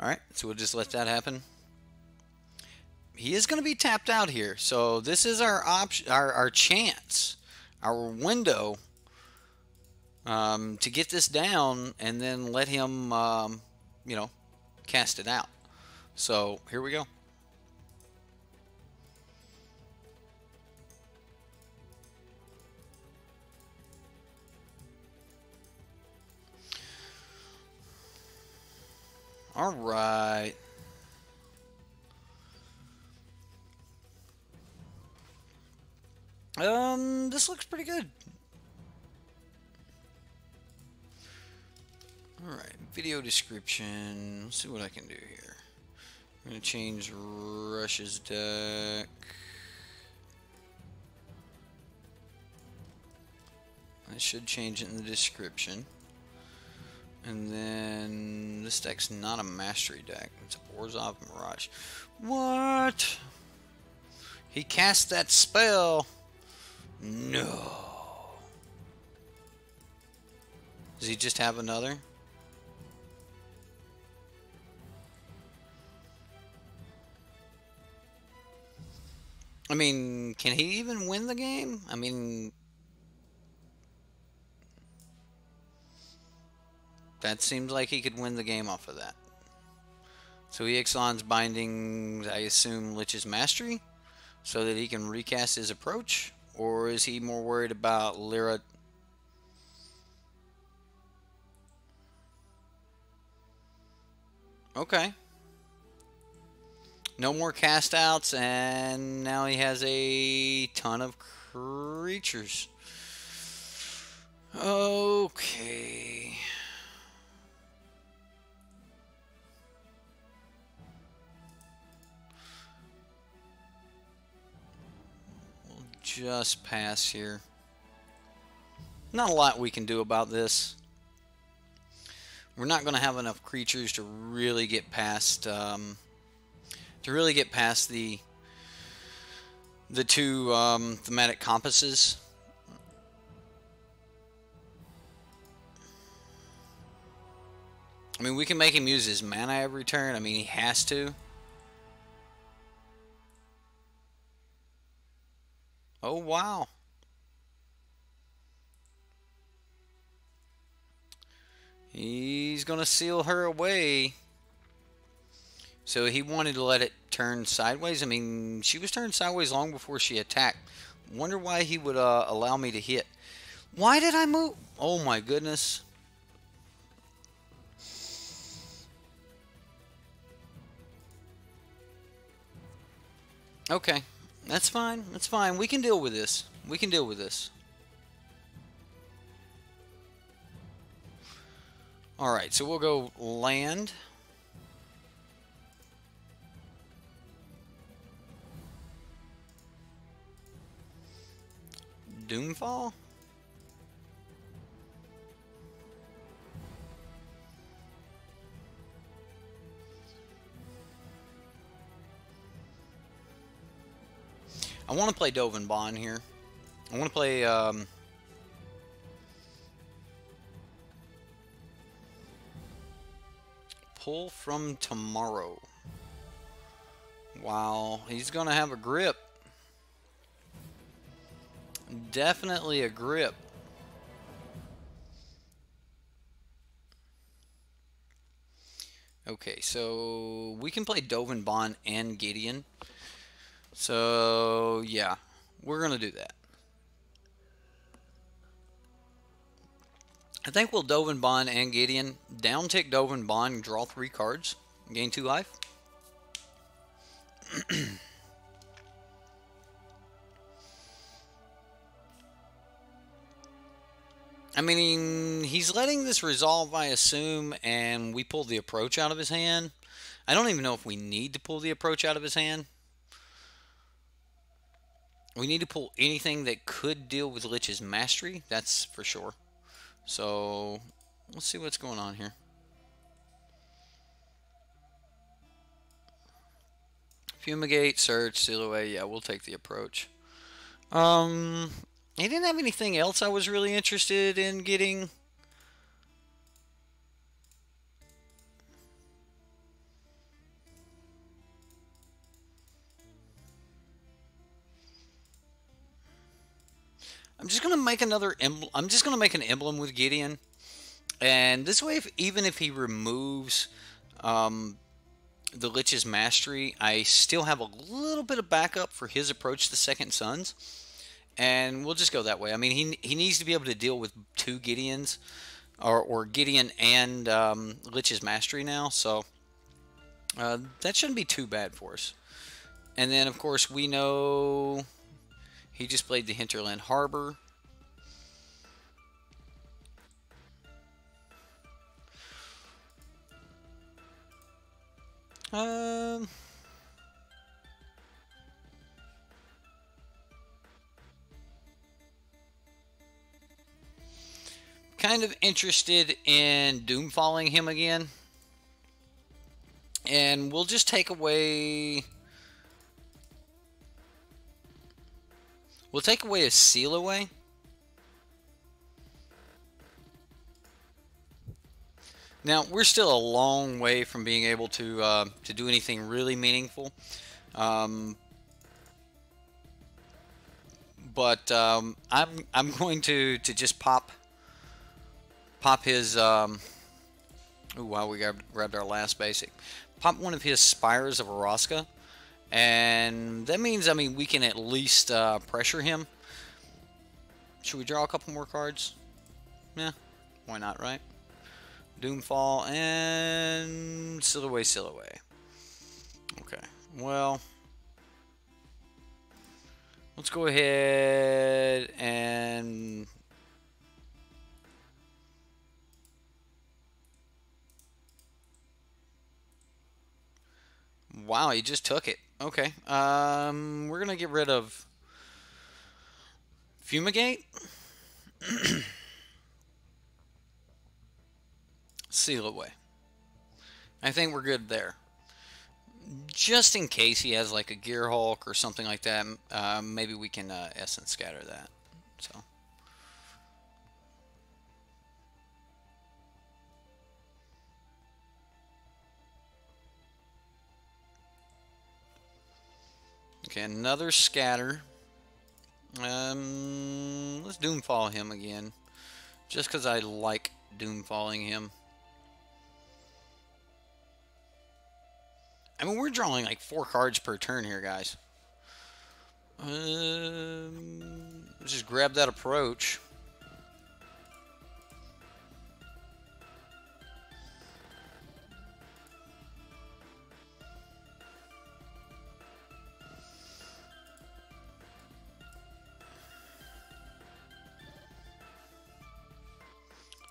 Alright, so we'll just let that happen. He is going to be tapped out here, so this is our option, our chance, our window to get this down and then let him, you know, cast it out. So here we go. All right. This looks pretty good. Alright, video description. Let's see what I can do here. I'm going to change Rush's deck. I should change it in the description. And then this deck's not a mastery deck. It's a Borzov Mirage. What? He cast that spell. No. Does he just have another? I mean, can he even win the game? I mean, that seems like he could win the game off of that. So he Ixalan's binding, I assume, Lich's Mastery, so that he can recast his approach? Or is he more worried about Lyra? Okay. No more cast outs, and now he has a ton of creatures. Okay. We'll just pass here. Not a lot we can do about this. We're not going to have enough creatures to really get past the two thematic compasses. I mean, we can make him use his mana every turn. I mean, he has to. Oh, wow. He's going to seal her away. So he wanted to let it turn sideways. I mean, she was turned sideways long before she attacked. Wonder why he would allow me to hit. Why did I move? Oh my goodness. Okay, that's fine. That's fine. We can deal with this. We can deal with this. Alright, so we'll go land. Doomfall? I want to play Dovin Bond here. I want to play Pull from Tomorrow. Wow, he's going to have a grip. Definitely a grip. Okay, so we can play Dovin Bond and Gideon. So, yeah, we're going to do that. I think we'll Dovin Bond and Gideon. Down tick Dovin Bond, draw 3 cards, gain 2 life. I mean, he's letting this resolve, I assume, and we pull the approach out of his hand. I don't even know if we need to pull the approach out of his hand. We need to pull anything that could deal with Lich's Mastery, that's for sure. So, let's see what's going on here. Fumigate, search, seal away. Yeah, we'll take the approach. He didn't have anything else I was really interested in getting. I'm just gonna make another emblem. I'm just gonna make an emblem with Gideon, and this way, even if he removes the Lich's Mastery, I still have a little bit of backup for his approach to Second Sons, and we'll just go that way. I mean, he needs to be able to deal with 2 Gideons, or Gideon and Lich's Mastery now, so that shouldn't be too bad for us. And then, of course, we know he just played the Hinterland Harbor. kind of interested in doomfalling him again. And we'll just take away... We'll take away a seal away. Now, we're still a long way from being able to do anything really meaningful. But I'm going to just pop his... Ooh, wow, we grabbed our last basic. Pop one of his Spires of Araska. And that means, I mean, we can at least pressure him. Should we draw a couple more cards? Yeah, why not, right? Doomfall and seal away, seal away. Okay, well, let's go ahead and wow, he just took it. Okay, we're gonna get rid of Fumigate. Seal away. I think we're good there. Just in case he has like a Gear Hulk or something like that, maybe we can Essence Scatter that. So. Okay, another Scatter. Let's Doomfall him again. Just because I like Doomfalling him. I mean, we're drawing like 4 cards per turn here, guys. Let's just grab that approach.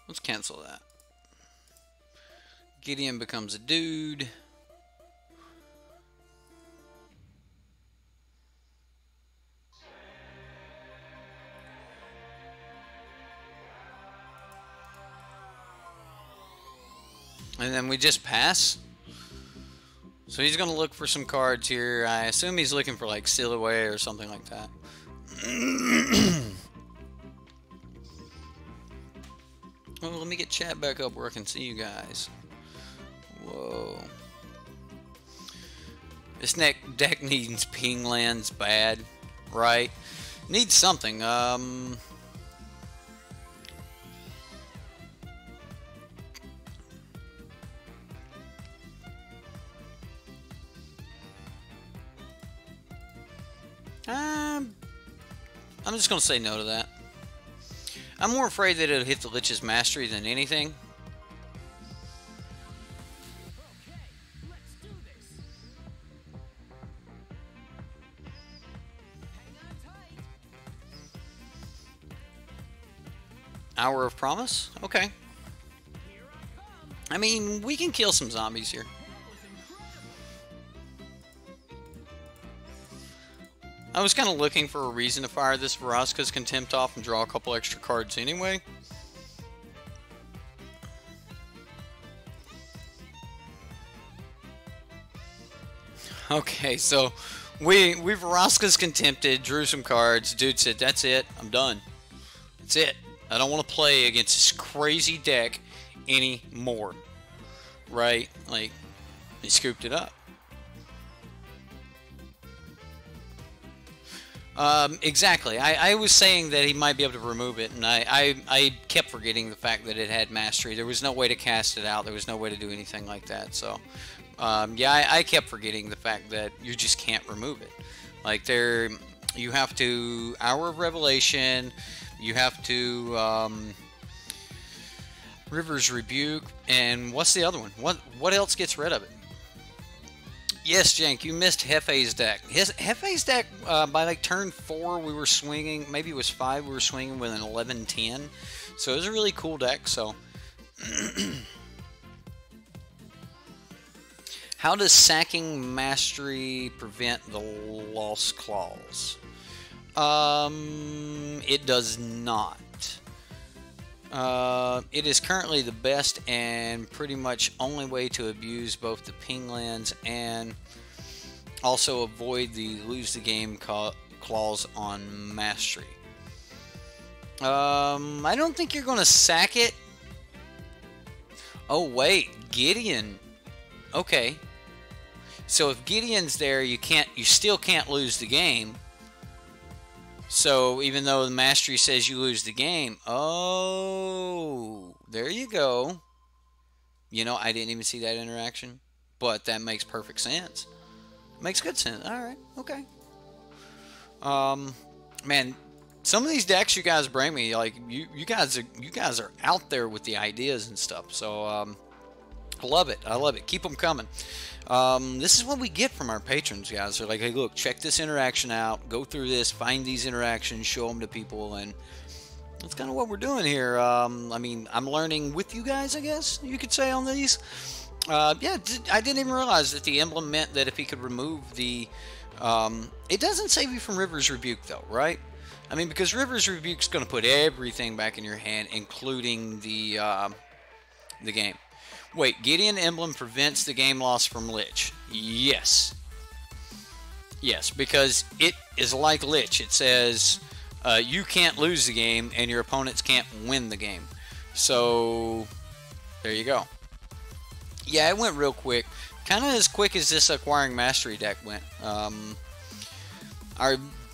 Let's cancel that. Gideon becomes a dude. And then we just pass. So he's going to look for some cards here. I assume he's looking for like Seal Away or something like that. Well, let me get chat back up where I can see you guys. Whoa. This deck needs ping lands bad, right? Needs something. I'm just going to say no to that. I'm more afraid that it'll hit the Lich's Mastery than anything. Hour of Promise? Okay. I mean, we can kill some zombies here. I was kind of looking for a reason to fire this Vraska's Contempt off and draw a couple extra cards anyway. Okay, so we Vraska's Contempted, drew some cards. Dude said, that's it, I'm done. That's it. I don't want to play against this crazy deck anymore. Right? Like, he scooped it up. Exactly. I was saying that he might be able to remove it, and I kept forgetting the fact that it had Mastery. There was no way to cast it out. There was no way to do anything like that. So, yeah, I kept forgetting the fact that you just can't remove it. Like, you have to Hour of Revelation, you have to River's Rebuke, and what's the other one? What else gets rid of it? Yes, Jank, you missed Jefe's deck. Jefe's deck, by like turn 4, we were swinging, maybe it was 5, we were swinging with an 11-10. So it was a really cool deck, so. How does sacking Mastery prevent the Lost Claws? It does not. It is currently the best and pretty much only way to abuse both the ping lands and also avoid the lose the game clause on mastery. I don't think you're going to sack it. Oh wait, Gideon. Okay. So if Gideon's there, you still can't lose the game. So even though the mastery says you lose the game, oh, there you go. You know, I didn't even see that interaction, but that makes perfect sense. Makes good sense. All right, okay. Man, some of these decks you guys bring me, like you guys are out there with the ideas and stuff. So I love it. I love it. Keep them coming. This is what we get from our patrons, guys. They're like, hey, look, check this interaction out. Go through this, find these interactions, show them to people, and that's kind of what we're doing here. I mean, I'm learning with you guys, I guess you could say, on these. Yeah, I didn't even realize that the emblem meant that if he could remove the... it doesn't save you from River's Rebuke, though, right? I mean, because River's Rebuke's going to put everything back in your hand, including the game. Wait, Gideon Emblem prevents the game loss from Lich. Yes. Yes, because it is like Lich. It says you can't lose the game and your opponents can't win the game. So, there you go. Yeah, it went real quick. Kind of as quick as this Acquiring Mastery deck went.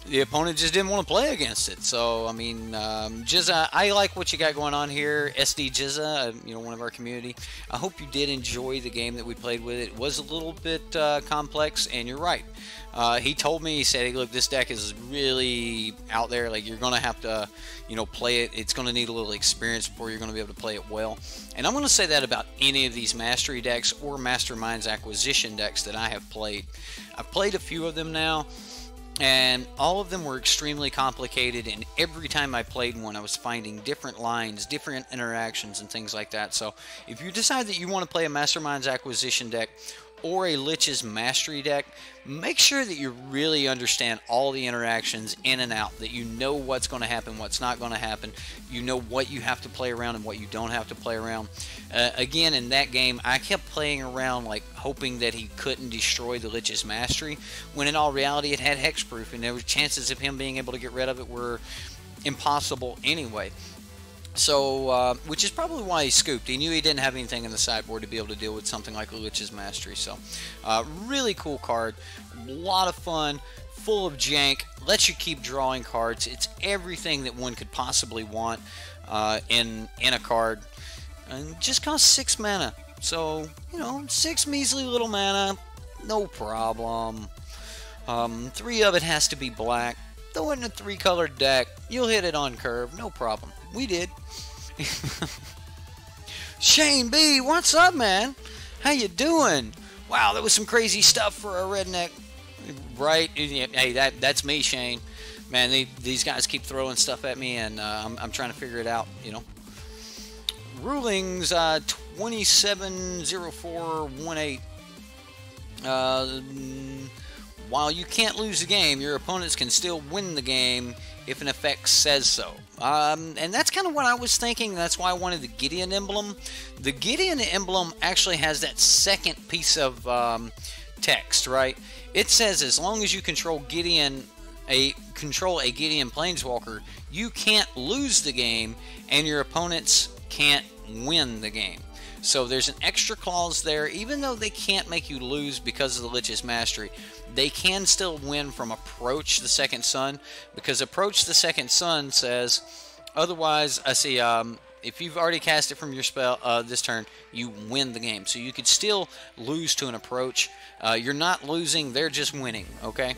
The opponent just didn't want to play against it. So, I mean, Jizza, I like what you got going on here. SD Jizza, you know, one of our community. I hope you did enjoy the game that we played with. It was a little bit complex, and you're right. He told me, he said, hey, look, this deck is really out there. Like, you're going to have to, you know, play it. It's going to need a little experience before you're going to be able to play it well. And I'm going to say that about any of these Mastery decks or Masterminds Acquisition decks that I have played. I've played a few of them now. And all of them were extremely complicated, and every time I played one, I was finding different lines, different interactions, and things like that. So if you decide that you want to play a Masterminds Acquisition deck or a Lich's Mastery deck, make sure that you really understand all the interactions in and out, that you know what's going to happen, what's not going to happen, you know what you have to play around and what you don't have to play around. Again, in that game, I kept playing around, like, hoping that he couldn't destroy the Lich's Mastery, when in all reality it had hexproof, and there was chances of him being able to get rid of it were impossible anyway. So, which is probably why he scooped. He knew he didn't have anything in the sideboard to be able to deal with something like Lich's Mastery. So, really cool card. A lot of fun. Full of jank. Lets you keep drawing cards. It's everything that one could possibly want in a card. And just costs 6 mana. So, you know, 6 measly little mana. No problem. 3 of it has to be black. Throw it in a 3-colored deck. You'll hit it on curve. No problem. We did. Shane B, what's up, man? How you doing? Wow, that was some crazy stuff for a redneck, right? Hey, that's me, Shane. Man, these guys keep throwing stuff at me, and I'm trying to figure it out, you know. Rulings 270418. While you can't lose the game, your opponents can still win the game if an effect says so. And that's kind of what I was thinking. That's why I wanted the Gideon emblem. The Gideon emblem actually has that second piece of text, right? It says as long as you control a Gideon Planeswalker, you can't lose the game, and your opponents can't win the game. So there's an extra clause there. Even though they can't make you lose because of the Lich's Mastery, they can still win from Approach the Second Sun, because Approach the Second Sun says, otherwise, I see, if you've already cast it from your spell this turn, you win the game. So you could still lose to an Approach. You're not losing, they're just winning, okay?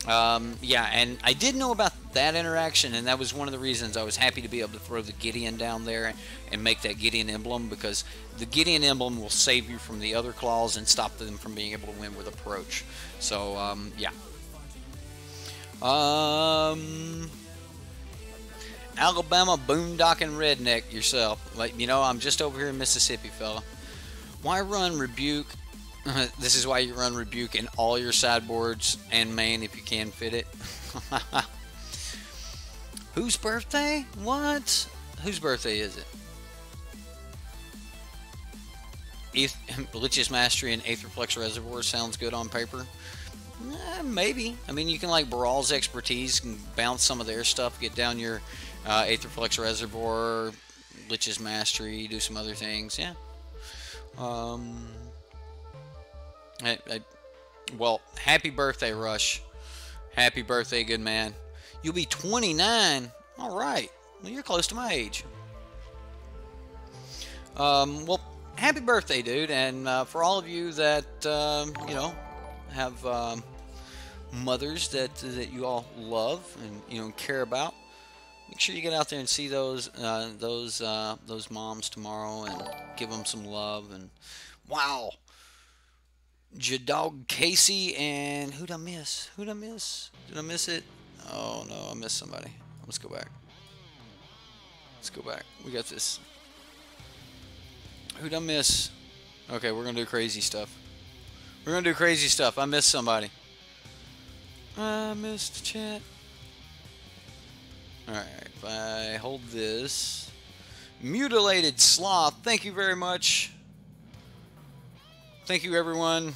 Yeah, and I did know about that interaction, and that was one of the reasons I was happy to be able to throw the Gideon down there and make that Gideon emblem, because the Gideon emblem will save you from the other claws and stop them from being able to win with Approach. So, yeah. Alabama boondocking redneck yourself. Like, you know, I'm just over here in Mississippi, fella. Why run Rebuke? This is why you run Rebuke in all your sideboards and main if you can fit it. Whose birthday? What? Whose birthday is it? Lich's Mastery and Aetherflux Reservoir sounds good on paper. Maybe. I mean, you can like Brawl's Expertise and bounce some of their stuff, get down your Aetherflux Reservoir, Lich's Mastery, do some other things. Yeah. Well, happy birthday, Rush. Happy birthday, good man. You'll be 29. All right. Well, you're close to my age. Well, happy birthday, dude. And for all of you that, you know, have mothers that you all love and, you know, care about, make sure you get out there and see those moms tomorrow and give them some love. And wow. Jadog Casey and who'd I miss? Who'd I miss? Did I miss it? Oh no, I missed somebody. Let's go back. Let's go back. We got this. Who'd I miss? Okay, we're gonna do crazy stuff. We're gonna do crazy stuff. I missed somebody. I missed chat. Alright, if I hold this. Mutilated Sloth, thank you very much. Thank you, everyone.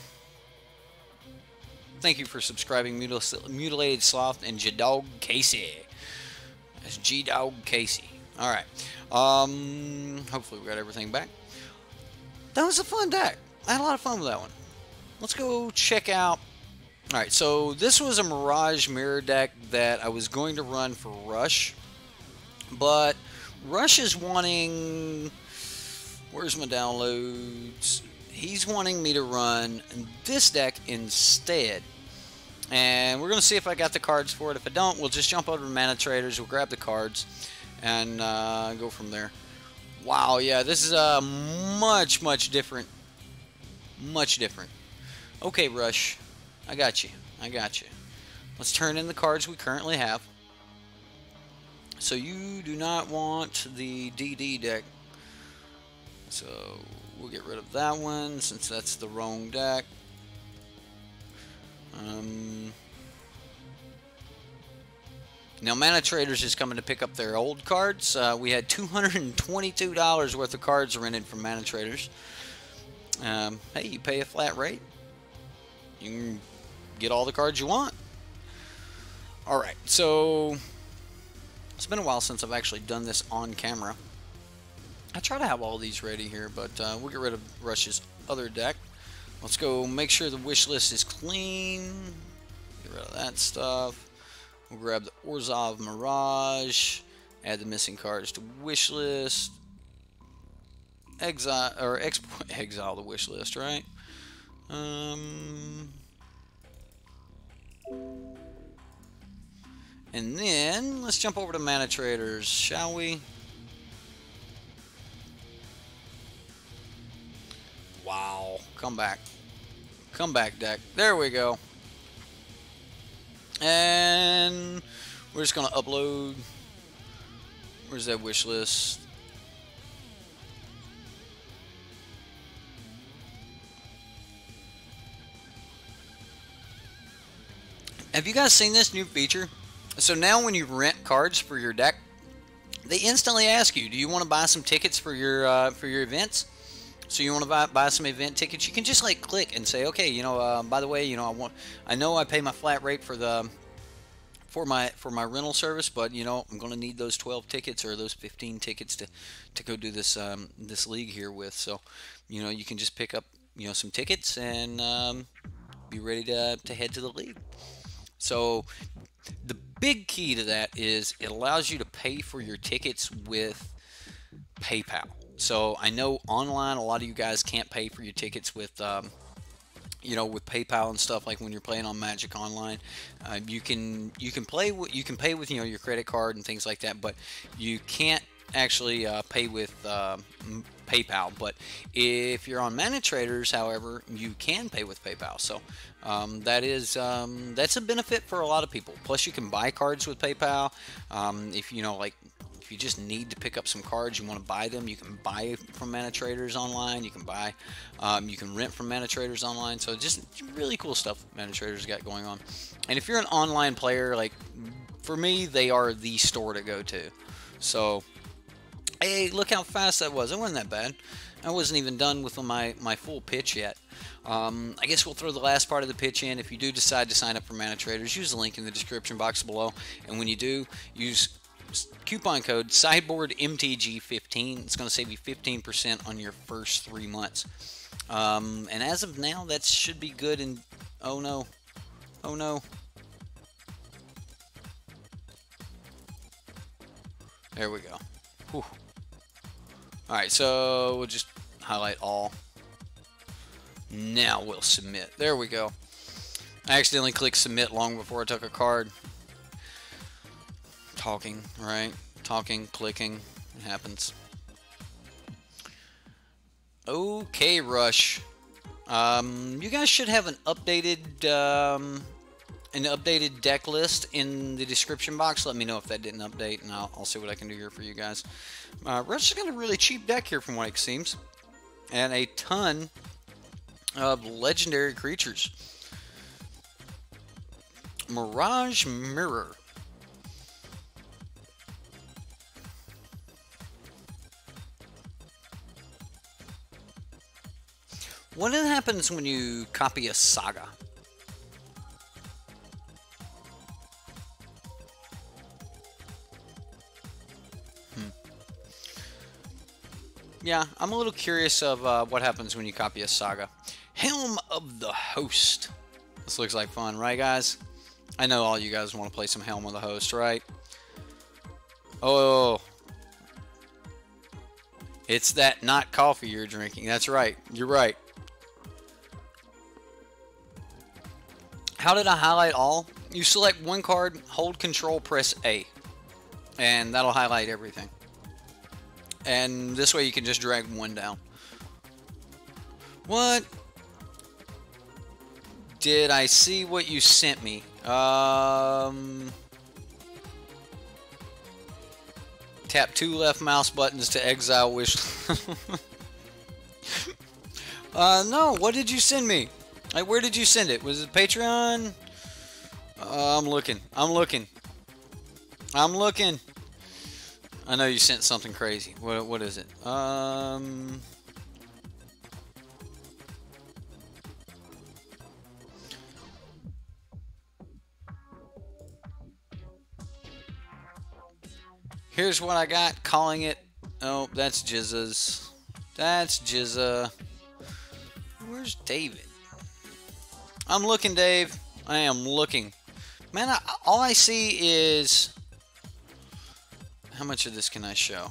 Thank you for subscribing, Mutilated Sloth and J-Dog Casey. That's G-Dog Casey. All right. Hopefully we got everything back. That was a fun deck. I had a lot of fun with that one. Let's go check out. All right, so this was a Mirage Mirror deck that I was going to run for Rush, but Rush is wanting. Where's my downloads? He's wanting me to run this deck instead. And we're going to see if I got the cards for it. If I don't, we'll just jump over to Mana Traders. We'll grab the cards and go from there. Wow, yeah, this is much different. Much different. Okay, Rush. I got you. I got you. Let's turn in the cards we currently have. So you do not want the DD deck. So we'll get rid of that one since that's the wrong deck. Now Mana Traders is coming to pick up their old cards. We had $222 worth of cards rented from Mana Traders. Hey, you pay a flat rate. You can get all the cards you want. Alright, so it's been a while since I've actually done this on camera. I try to have all these ready here, but we'll get rid of Rush's other deck. Let's go make sure the wish list is clean. Get rid of that stuff. We'll grab the Orzhov Mirage. Add the missing cards to wish list. Exile or exile the wish list, right? And then let's jump over to Mana Traders, shall we? Wow, come back. Come back, deck. There we go. And we're just going to upload. Where's that wish list? Have you guys seen this new feature? So now when you rent cards for your deck, they instantly ask you, do you want to buy some tickets for your events? So you want to buy some event tickets? You can just like click and say, okay, you know, by the way, you know, I know I pay my flat rate for my rental service, but you know, I'm going to need those 12 tickets or those 15 tickets to go do this this league here with. So, you know, you can just pick up, you know, some tickets and be ready to head to the league. So the big key to that is it allows you to pay for your tickets with PayPal. So I know online a lot of you guys can't pay for your tickets with you know, with PayPal and stuff, like when you're playing on Magic Online. You can pay with you know, your credit card and things like that, but you can't actually pay with PayPal. But if you're on Mana Traders, however, you can pay with PayPal. So that's a benefit for a lot of people. Plus, you can buy cards with PayPal. If you know, like, if you just need to pick up some cards, you want to buy them, you can buy from Mana Traders online. You can buy, you can rent from Mana Traders online. So just really cool stuff Mana Traders got going on. And if you're an online player, like for me, they are the store to go to. So Hey, look how fast that was. It wasn't that bad. I wasn't even done with my full pitch yet. I guess we'll throw the last part of the pitch in. If you do decide to sign up for Mana Traders, use the link in the description box below. And when you do, use coupon code SideboardMTG15. It's going to save you 15% on your first 3 months. And as of now, that should be good. And oh no. Oh no. There we go. Whew. Alright, so we'll just highlight all. Now we'll submit. There we go. I accidentally clicked submit long before I took a card. Talking, right? Talking, clicking. It happens. Okay, Rush. You guys should have an updated deck list in the description box. Let me know if that didn't update, and I'll see what I can do here for you guys. Rush has got a really cheap deck here from what it seems, and a ton of legendary creatures. Mirage Mirror. What happens when you copy a saga? Yeah, I'm a little curious of what happens when you copy a saga. Helm of the Host. This looks like fun, right, guys? I know all you guys want to play some Helm of the Host, right? Oh, it's that not coffee you're drinking. That's right. You're right. How did I highlight all? You select one card, hold control, press A. And that'll highlight everything. And this way you can just drag one down. What? Did I see what you sent me? Tap 2 left mouse buttons to exile wish. No, what did you send me? Like, where did you send it? Was it Patreon? I'm looking. I know you sent something crazy. What is it? Here's what I got. Calling it. Oh, that's Jizza's. That's Jizza. Where's David? I'm looking, Dave. I am looking. Man, all I see is... How much of this can I show?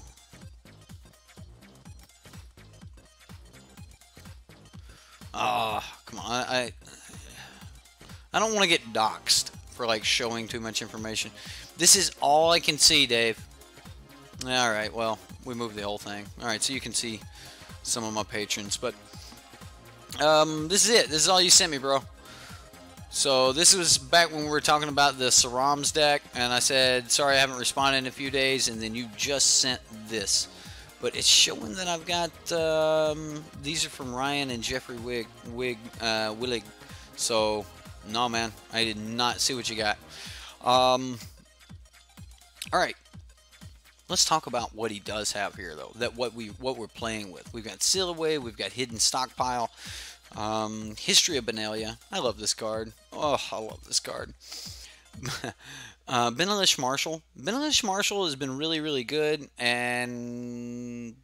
Oh, come on. I don't want to get doxxed for like showing too much information. This is all I can see, Dave. Alright, well, we moved the whole thing. Alright, so you can see some of my patrons. But this is it. This is all you sent me, bro. So this was back when we were talking about the Saram's deck, and I said, sorry I haven't responded in a few days, and then you just sent this. But it's showing that I've got, these are from Ryan and Jeffrey Willig. So, no man, I did not see what you got. Alright, let's talk about what he does have here, though, that what we're playing with. We've got Silhouette, we've got Hidden Stockpile. History of Benalia. I love this card. Oh, I love this card. Benelish Marshall. Benelish Marshall has been really, really good, and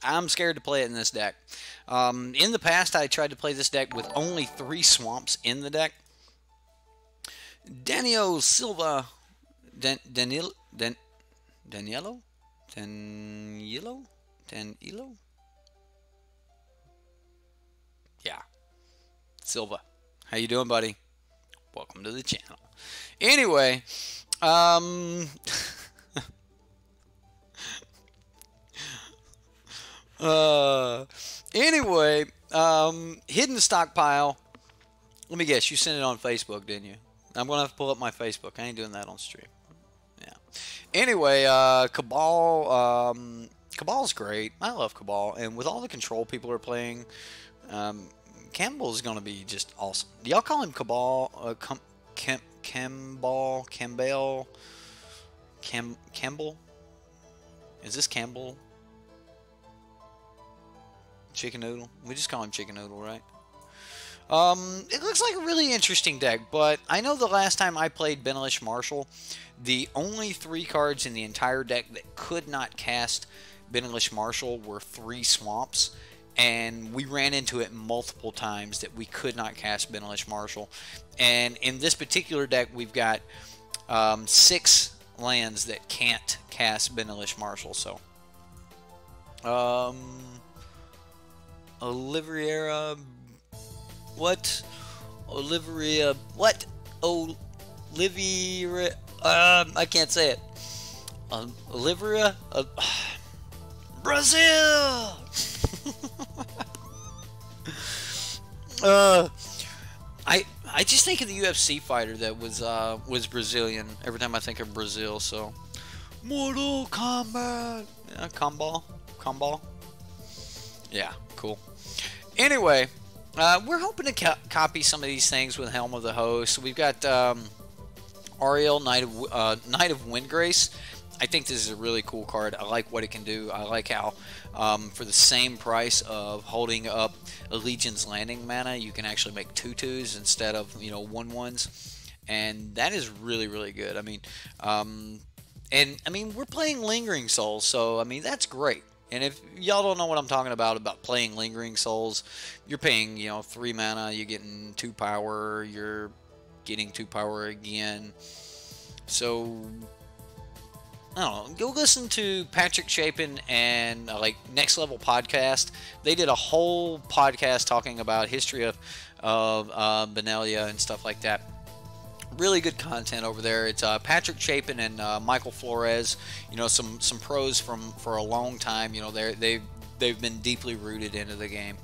I'm scared to play it in this deck. In the past, I tried to play this deck with only 3 swamps in the deck. Daniel Silva. Danilo? Yeah. Silva. How you doing, buddy? Welcome to the channel. Anyway, Hidden Stockpile. Let me guess, you sent it on Facebook, didn't you? I'm going to have to pull up my Facebook. I ain't doing that on stream. Yeah. Anyway, Cabal. Cabal's great. I love Cabal. And with all the control people are playing, Campbell is going to be just awesome. Do y'all call him Cabal? Campbell? Is this Campbell? Chicken Noodle? We just call him Chicken Noodle, right? It looks like a really interesting deck, but I know the last time I played Lich Marshall, the only 3 cards in the entire deck that could not cast Lich Marshall were 3 swamps, and we ran into it multiple times that we could not cast Lich Marshall. And in this particular deck, we've got 6 lands that can't cast Lich Marshall. So, Oliviera. What? Olivia. What? Olivia. I can't say it. Olivia. Brazil. I just think of the UFC fighter that was Brazilian every time I think of Brazil. So, Mortal Kombat. Comball. Yeah, cool. Anyway. We're hoping to copy some of these things with Helm of the Host. We've got Ariel, Knight of Windgrace. I think this is a really cool card. I like what it can do. I like how for the same price of holding up a Legion's Landing mana, you can actually make 2/2s instead of 1/1s, and that is really, really good. I mean, we're playing Lingering Souls, so I mean that's great. And if y'all don't know what I'm talking about playing Lingering Souls, you're paying, 3 mana, you're getting 2 power, you're getting 2 power again. So, I don't know, go listen to Patrick Chapin and, Next Level Podcast. They did a whole podcast talking about history of Benalia and stuff like that. Really good content over there. It's Patrick Chapin and Michael Flores. Some pros for a long time. They've been deeply rooted into the game,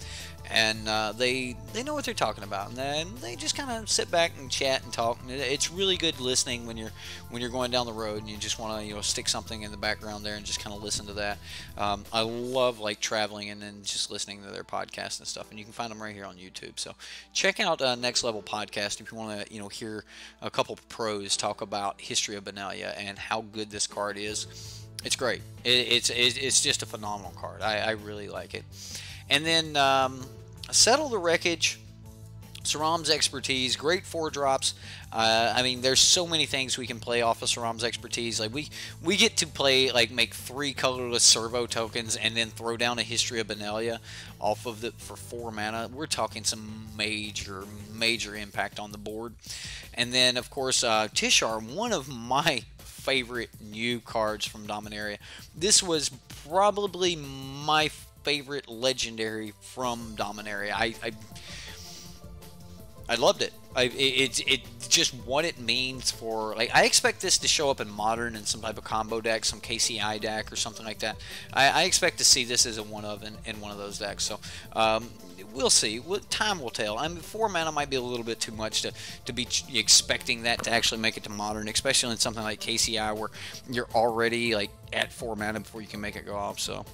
and they know what they're talking about. And then they just kind of sit back and chat and talk. And it's really good listening when you're going down the road and you just want to stick something in the background there and just kind of listen to that. I love traveling and then just listening to their podcast and stuff. And you can find them right here on YouTube. So check out Next Level Podcast if you want to hear a couple pros talk about history of Benalia and how good this card is. It's great. It's just a phenomenal card. I really like it. And then Settle the Wreckage, Saram's Expertise, great 4-drops. I mean, there's so many things we can play off of Saram's Expertise. We get to play, make 3 colorless servo tokens and then throw down a History of Benalia off of it for 4 mana. We're talking some major impact on the board. And then, of course, Tishar, one of my favorite new cards from Dominaria. This was probably my favorite legendary from Dominaria. I loved it. It's just what it means for I expect this to show up in Modern in some type of combo deck, some KCI deck or something like that. I expect to see this as a one of in one of those decks. So we'll see. Time will tell. I mean, 4 mana might be a little bit too much to be expecting that to actually make it to Modern, especially in something like KCI where you're already at 4 mana before you can make it go off. So.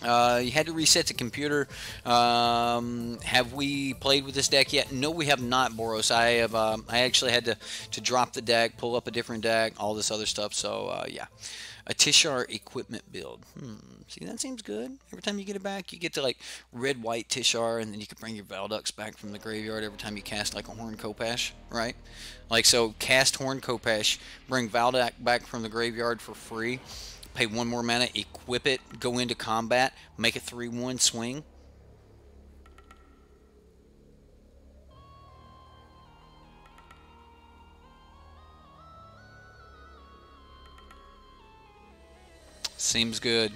You had to reset the computer. Have we played with this deck yet? No, we have not, Boros. I actually had to drop the deck, pull up a different deck, all this other stuff. So yeah, a Tishar equipment build. See, that seems good. Every time you get it back, you get to red-white Tishar, and then you can bring your Valduks back from the graveyard every time you cast a Horn Kopesh, right? So cast Horn Kopesh, bring Valduk back from the graveyard for free. Pay 1 more mana, equip it, go into combat, make a 3/1 swing. Seems good.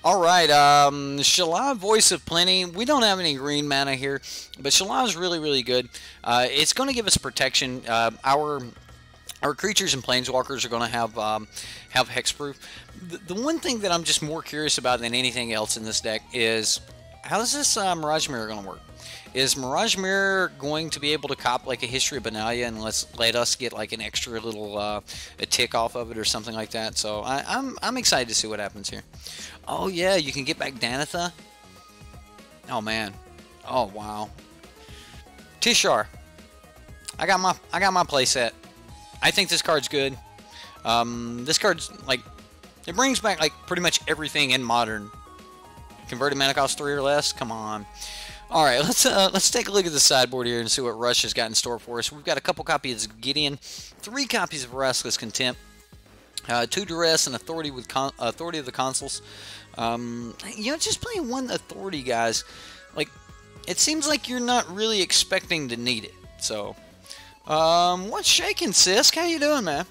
All right, Shala, Voice of Plenty. We don't have any green mana here, but Shala is really, really good. It's going to give us protection. Our creatures and planeswalkers are going to have hexproof. The one thing that I'm just more curious about than anything else in this deck is how is this Mirage Mirror going to work? Is Mirage Mirror going to be able to cop a History of Benalia and let us get an extra little a tick off of it or something like that? So I'm excited to see what happens here. Oh yeah, you can get back Danitha. Oh man. Oh wow. Tishar. I got my playset. I think this card's good. This card's It brings back like pretty much everything in Modern. Converted mana cost 3 or less. Come on. All right, let's take a look at the sideboard here and see what Rush has got in store for us. We've got a couple copies of Gideon, 3 copies of Restless Contempt, 2 Duress, and Authority with Authority of the Consuls. You know, just playing 1 Authority, guys, like, it seems like you're not really expecting to need it. So, what's shaking, Sisk? How you doing, man?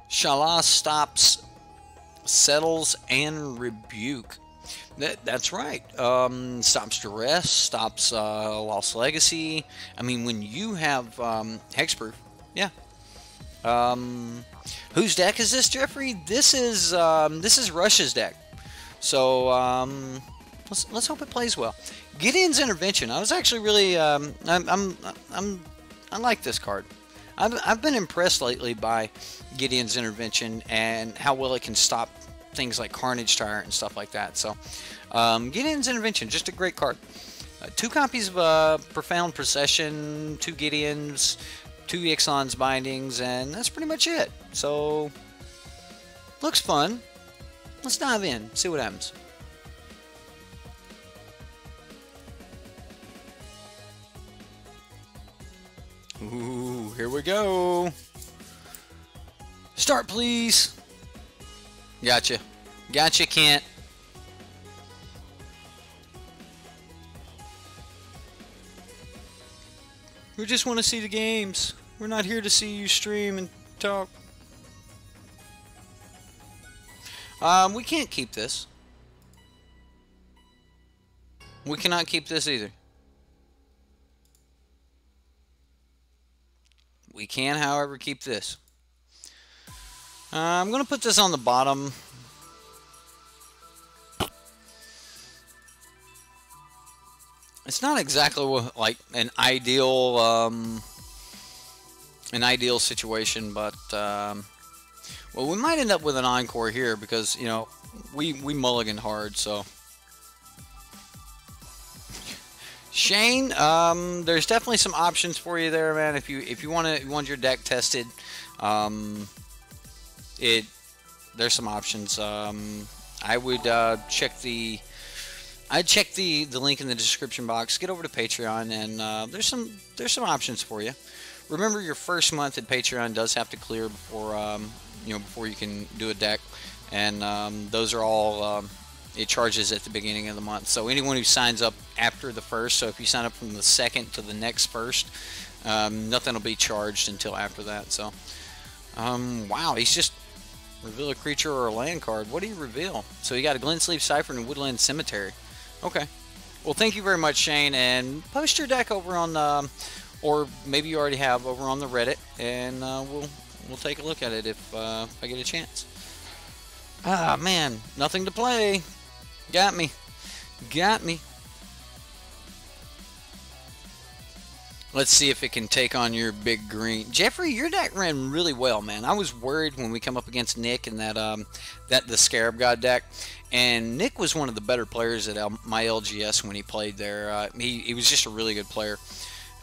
Shala stops, settles, and rebuke. That's right. Stops duress, stops lost legacy. I mean, when you have hexproof, yeah. Whose deck is this, Jeffrey? This is Rush's deck. So let's hope it plays well. Gideon's Intervention. I was actually really I like this card. I've been impressed lately by Gideon's Intervention and how well it can stop things like Carnage Tyrant and stuff like that. So, Gideon's Intervention, just a great card. 2 copies of Profound Procession, 2 Gideons, 2 Ixalan's Bindings, and that's pretty much it. So, looks fun. Let's dive in, see what happens. Ooh, here we go. Start, please. Gotcha. Gotcha, Kent. We just want to see the games. We're not here to see you stream and talk. We can't keep this. We cannot keep this either. We can, however, keep this. I'm going to put this on the bottom. It's not exactly like an ideal situation, but well, we might end up with an encore here because, you know, we mulligan hard. So Shane, there's definitely some options for you there, man. If you want your deck tested, there's some options. I would check the link in the description box. Get over to Patreon, and there's some options for you. Remember, your first month at Patreon does have to clear before before you can do a deck, and those are all it charges at the beginning of the month. So anyone who signs up after the first, so if you sign up from the second to the next first, nothing will be charged until after that. So wow, he's just reveal a creature or a land card. What do you reveal? So you got a Glensleeve Cipher and Woodland Cemetery. Okay. Well, thank you very much, Shane, and post your deck over on or maybe you already have over on the Reddit, and we'll take a look at it if I get a chance. Ah, man, nothing to play. Got me. Got me. Let's see if it can take on your big green. Jeffrey, your deck ran really well, man. I was worried when we come up against Nick and the Scarab God deck. And Nick was one of the better players at my LGS when he played there. He was just a really good player.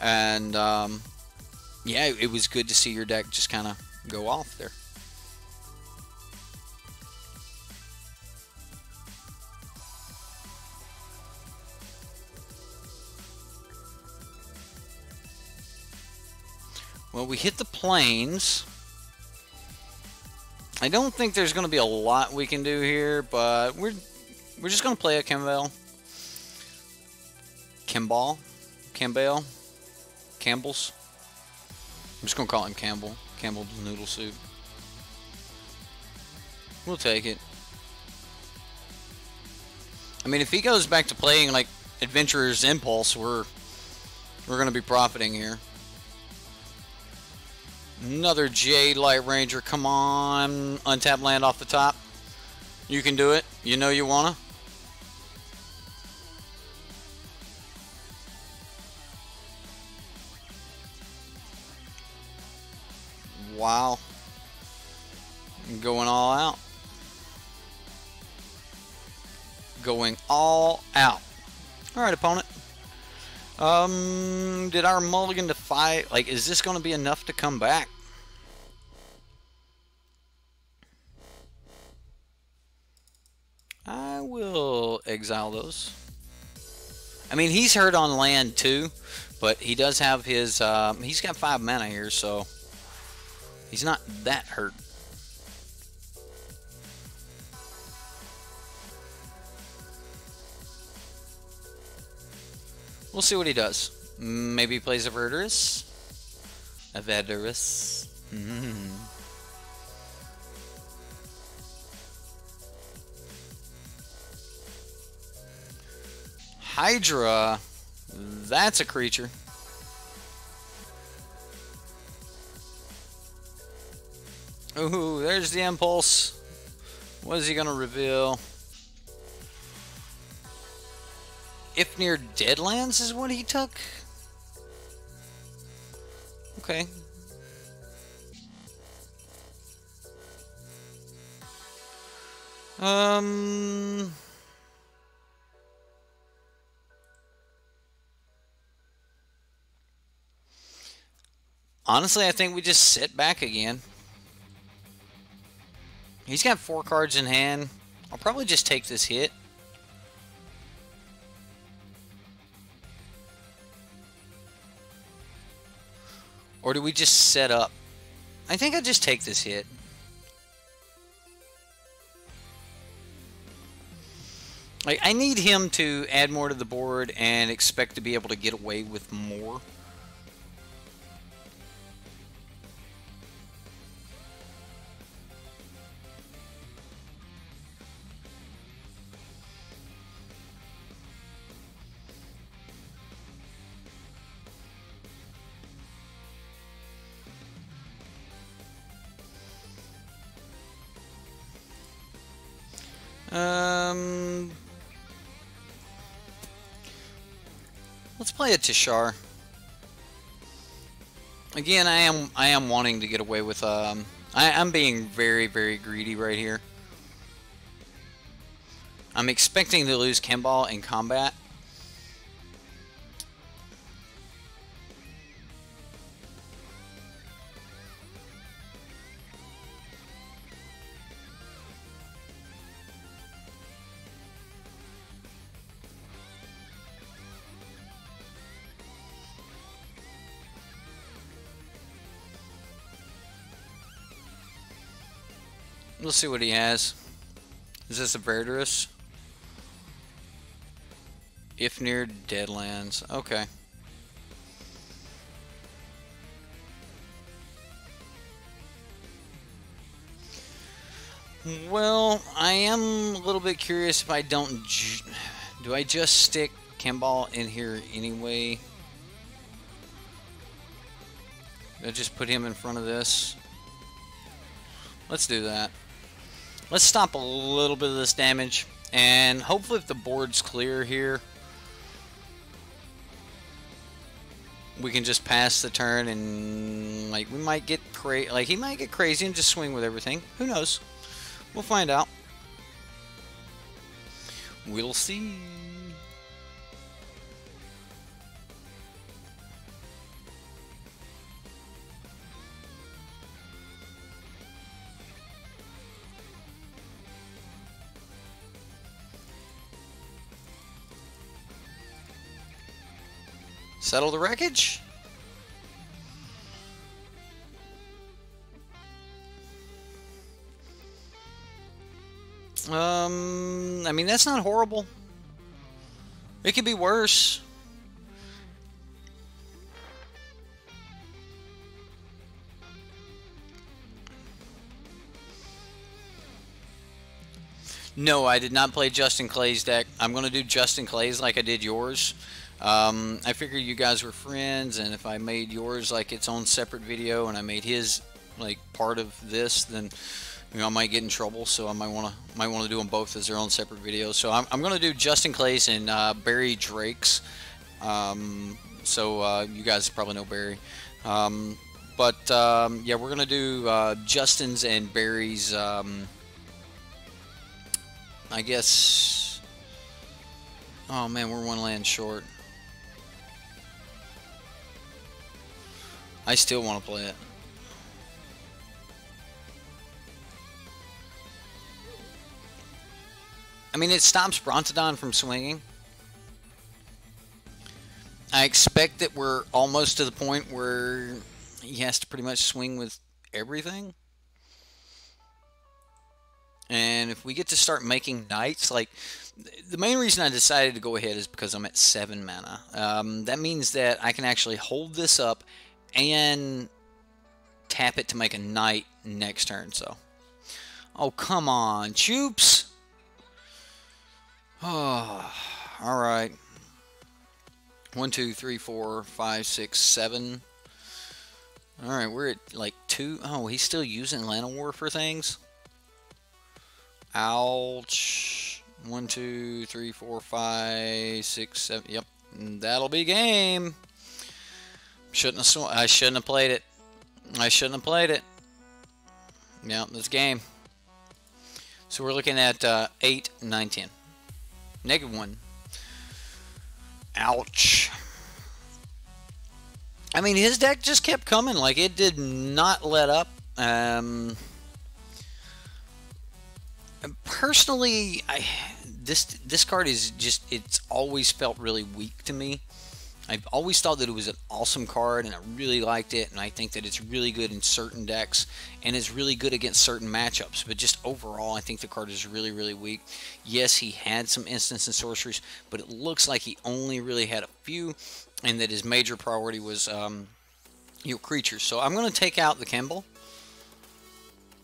And yeah, it was good to see your deck just kind of go off there. Well, we hit the plains. I don't think there's going to be a lot we can do here, but we're just going to play a Campbell. Campbell's. I'm just going to call him Campbell. Campbell's noodle soup. We'll take it. I mean, if he goes back to playing like Adventurer's Impulse, we're going to be profiting here. Another Jade Light Ranger. Come on. Untap land off the top. You can do it. You know you wanna. Wow. Going all out. Going all out. Alright, opponent. Did our mulligan to 5, like, is this going to be enough to come back? I will exile those. I mean, he's hurt on land too, but he does have his, he's got 5 mana here, so he's not that hurt. We'll see what he does. Maybe he plays a Verdurus. A Verdurus. Hydra. That's a creature. Ooh, there's the impulse. What is he gonna reveal? If near Deadlands is what he took? Okay. Honestly, I think we just sit back again. He's got 4 cards in hand. I'll probably just take this hit. Or do we just set up? I think I'll just take this hit. Like, I need him to add more to the board and expect to be able to get away with more. Let's play a Tishar. Again, I am wanting to get away with I'm being very, very greedy right here. I'm expecting to lose Kimball in combat. We'll see what he has. Is this a Verdurus? If near Deadlands. Okay. Well, I am a little bit curious if I don't... Do I just stick Kimball in here anyway? Do I just put him in front of this? Let's do that. Let's stop a little bit of this damage, and hopefully if the board's clear here, we can just pass the turn and, like, we might get crazy. Like, he might get crazy and just swing with everything. Who knows? We'll find out. We'll see. Settle the wreckage? I mean, that's not horrible. It could be worse. No, I did not play Justin Clay's deck. I'm going to do Justin Clay's like I did yours. I figured you guys were friends, and if I made yours like its own separate video and I made his like part of this, then you know I might get in trouble. So I might want to do them both as their own separate videos. So I'm going to do Justin Clay's and Barry Drake's. So you guys probably know Barry. Yeah, we're going to do Justin's and Barry's. I guess. Oh man, we're 1 land short. I still want to play it. I mean, it stops Brontodon from swinging. I expect that we're almost to the point where he has to pretty much swing with everything. And if we get to start making knights, like, the main reason I decided to go ahead is because I'm at 7 mana. That means that I can actually hold this up and tap it to make a knight next turn. So, oh, come on, Choops. Oh, all right. 1, 2, 3, 4, 5, 6, 7. All right, we're at like 2. Oh, he's still using Llanowar for things. Ouch. 1, 2, 3, 4, 5, 6, 7. Yep, that'll be game. I shouldn't have played it. I shouldn't have played it. Yeah, that's game. So we're looking at 8, 9, 10. -1. Ouch. I mean, his deck just kept coming. Like, it did not let up. Personally, this card is just, it's always felt really weak to me. I've always thought that it was an awesome card, and I really liked it, and I think that it's really good in certain decks, and it's really good against certain matchups, but just overall, I think the card is really, really weak. Yes, he had some instants and sorceries, but it looks like he only really had a few, and that his major priority was creatures. So I'm going to take out the Kemble,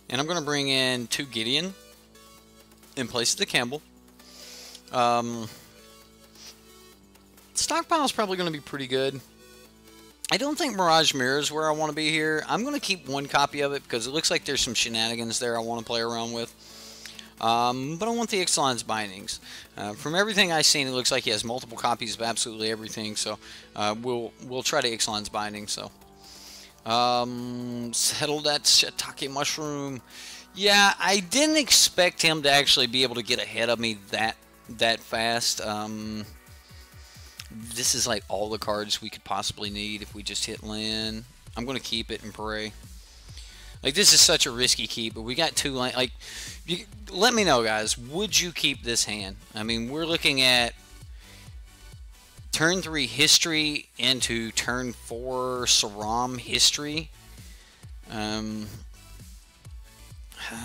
and I'm going to bring in 2 Gideon in place of the Kemble. Stockpile is probably going to be pretty good. I don't think Mirage Mirror is where I want to be here. I'm going to keep 1 copy of it because it looks like there's some shenanigans there I want to play around with. But I want the Ixalan's Bindings. From everything I've seen, it looks like he has multiple copies of absolutely everything. So we'll try to Ixalan's Binding. So settle that shiitake mushroom. Yeah, I didn't expect him to actually be able to get ahead of me that fast. This is like all the cards we could possibly need if we just hit land. I'm going to keep it and pray. Like, this is such a risky keep, but we got 2 land. Like, let me know, guys. Would you keep this hand? I mean, we're looking at turn 3 history into turn 4 Saram history. I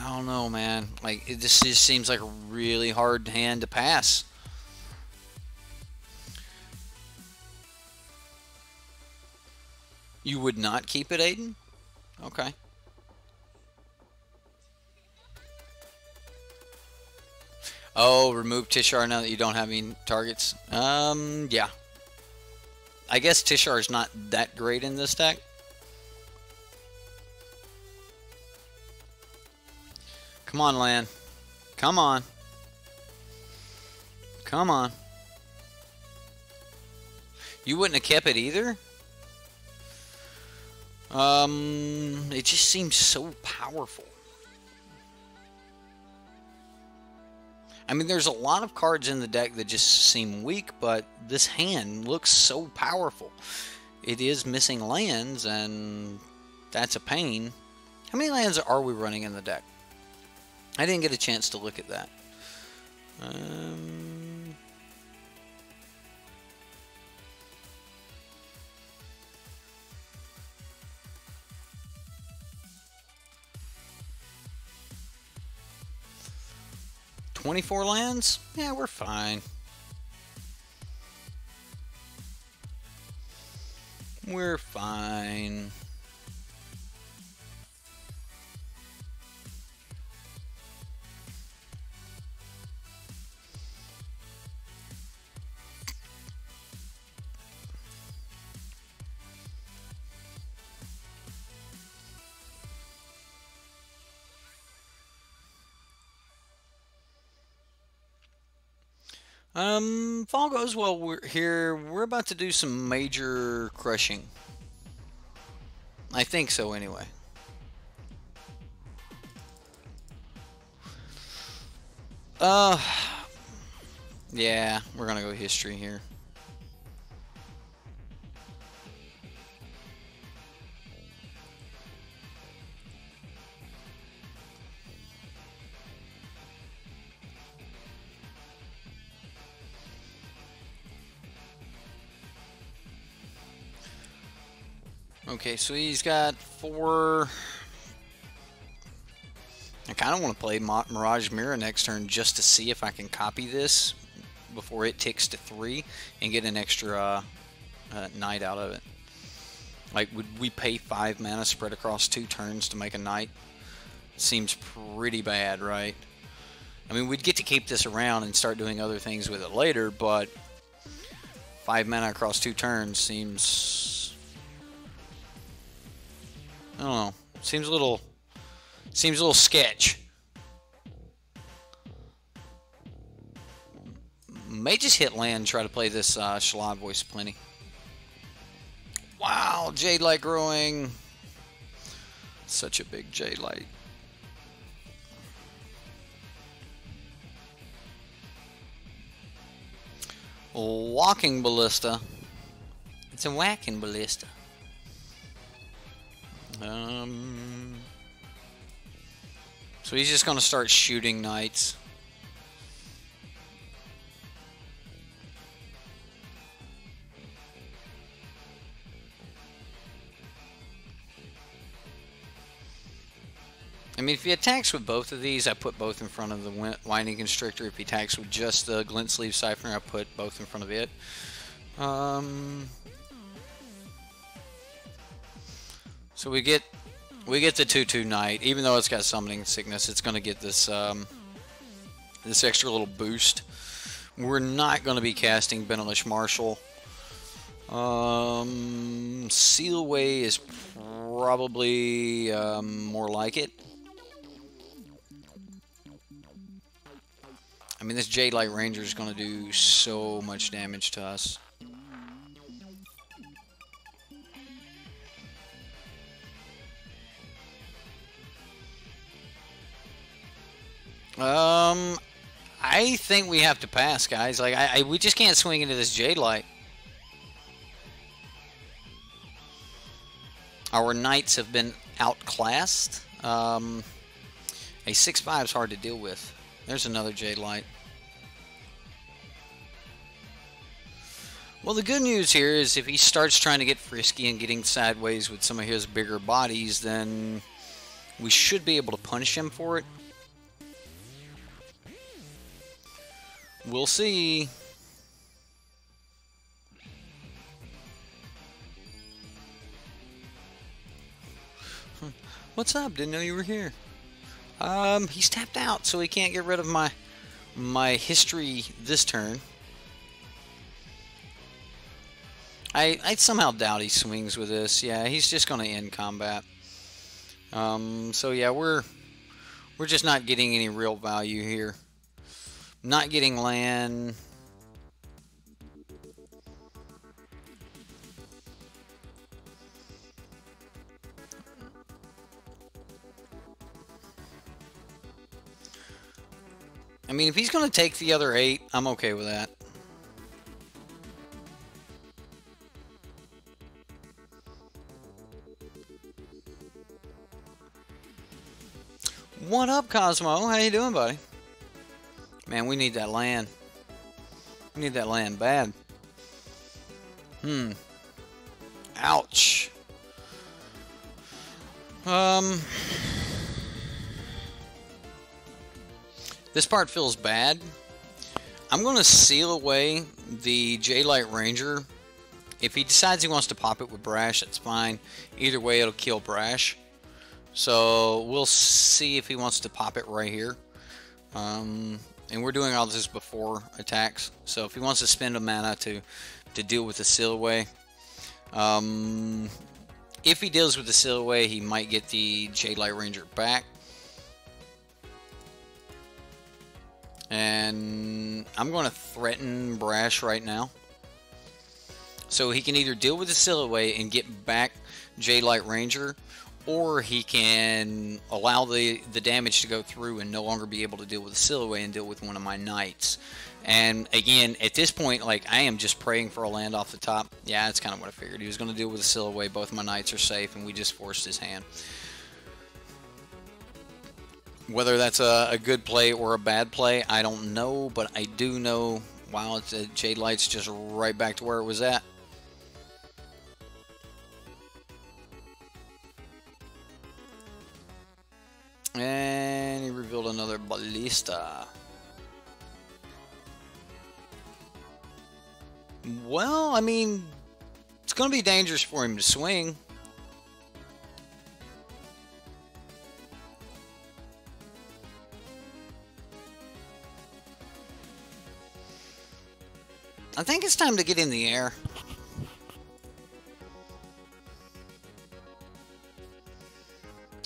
don't know, man. Like, this just seems like a really hard hand to pass. You would not keep it, Aiden? Okay. Oh, remove Tishar now that you don't have any targets. Yeah. I guess Tishar is not that great in this deck. Come on, Lan. Come on. Come on. You wouldn't have kept it either? It just seems so powerful. I mean, there's a lot of cards in the deck that just seem weak, but this hand looks so powerful. It is missing lands, and that's a pain. How many lands are we running in the deck? I didn't get a chance to look at that. 24 lands? Yeah, we're fine. We're fine. If all goes well, we're about to do some major crushing. I think so, anyway. Yeah, we're gonna go history here. Okay, so he's got 4. I kind of want to play Mirage Mirror next turn just to see if I can copy this before it ticks to 3 and get an extra night out of it. Like, would we pay 5 mana spread across 2 turns to make a night? Seems pretty bad, right? I mean, we'd get to keep this around and start doing other things with it later, but 5 mana across 2 turns seems... I don't know. Seems a little sketch. May just hit land and try to play this Shalad Voice plenty. Wow, Jade Light growing. Such a big Jade Light. Walking Ballista. It's a whacking ballista. So he's just going to start shooting knights. I mean, if he attacks with both of these, I put both in front of the Winding Constrictor. If he attacks with just the Glint Sleeve Siphoner, I put both in front of it. So we get the 2/2 Knight. Even though it's got Summoning Sickness, it's going to get this this extra little boost. We're not going to be casting Benelish Marshal. Sealway is probably more like it. I mean, this Jade Light Ranger is going to do so much damage to us. I think we have to pass, guys. Like, we just can't swing into this Jade Light. Our knights have been outclassed. A 6/5 is hard to deal with. There's another Jade Light. Well, the good news here is if he starts trying to get frisky and getting sideways with some of his bigger bodies, then we should be able to punish him for it. We'll see. What's up? Didn't know you were here. He's tapped out, so he can't get rid of my history this turn. I somehow doubt he swings with this. Yeah, he's just going to end combat. So yeah, we're just not getting any real value here. Not getting land. I mean, if he's going to take the other 8, I'm okay with that. What up, Cosmo? How you doing, buddy? Man, we need that land. We need that land bad. Ouch. This part feels bad. I'm going to seal away the Jade Light Ranger. If he decides he wants to pop it with Brash, that's fine. Either way, it'll kill Brash. So we'll see if he wants to pop it right here. And we're doing all this before attacks. So if he wants to spend a mana to deal with the seal away. If he deals with the seal away, he might get the Jade Light Ranger back. And I'm going to threaten Brash right now. So he can either deal with the seal away and get back Jade Light Ranger, or he can allow the damage to go through and no longer be able to deal with the seal away and deal with one of my knights. And again, at this point, like, I am just praying for a land off the top. Yeah, that's kind of what I figured. He was going to deal with the seal away. Both my knights are safe, and we just forced his hand. Whether that's a good play or a bad play, I don't know, but I do know, wow, it's Jade Light's just right back to where it was at. build another ballista. Well, I mean, it's going to be dangerous for him to swing. I think it's time to get in the air.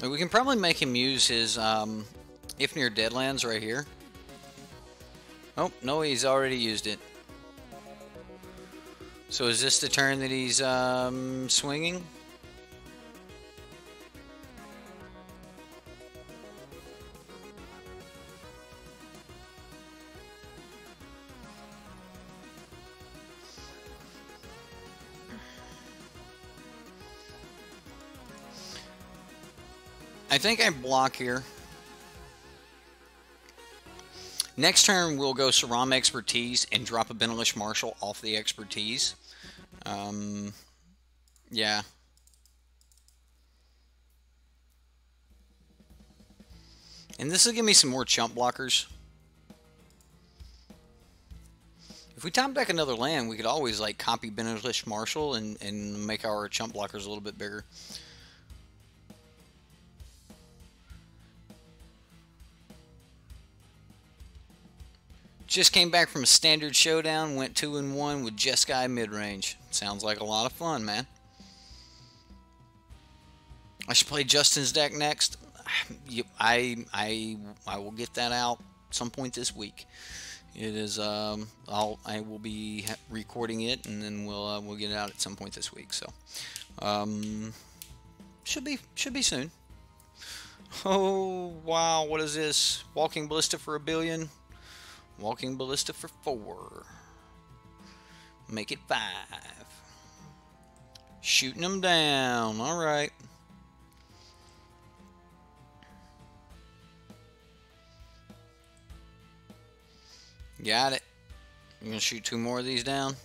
We can probably make him use his if near deadlands right here. Oh, no, he's already used it. So is this the turn that he's swinging? I think I block here. Next turn, we'll go Saram Expertise and drop a Lich Marshal off the Expertise. Yeah. And this will give me some more chump blockers. If we top deck another land, we could always like copy Lich Marshal and make our chump blockers a little bit bigger. Just came back from a standard showdown, went 2-1 with Jeskai mid-range. Sounds like a lot of fun, man. I should play Justin's deck next. I will get that out some point this week. It is I will be recording it, and then we'll get it out at some point this week. So should be soon. Oh wow, what is this? Walking Ballista for $1 billion. Walking Ballista for 4. Make it 5. Shooting them down. Alright. Got it. You're going to shoot 2 more of these down?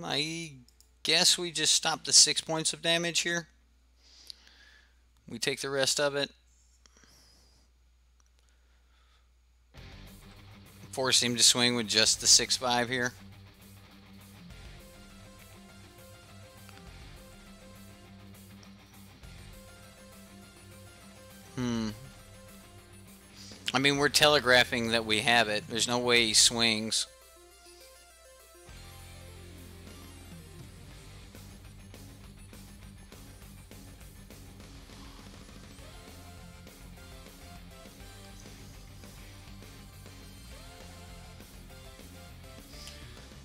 I guess we just stop the 6 points of damage here. We take the rest of it. Force him to swing with just the 6/5 here. I mean, we're telegraphing that we have it. There's no way he swings.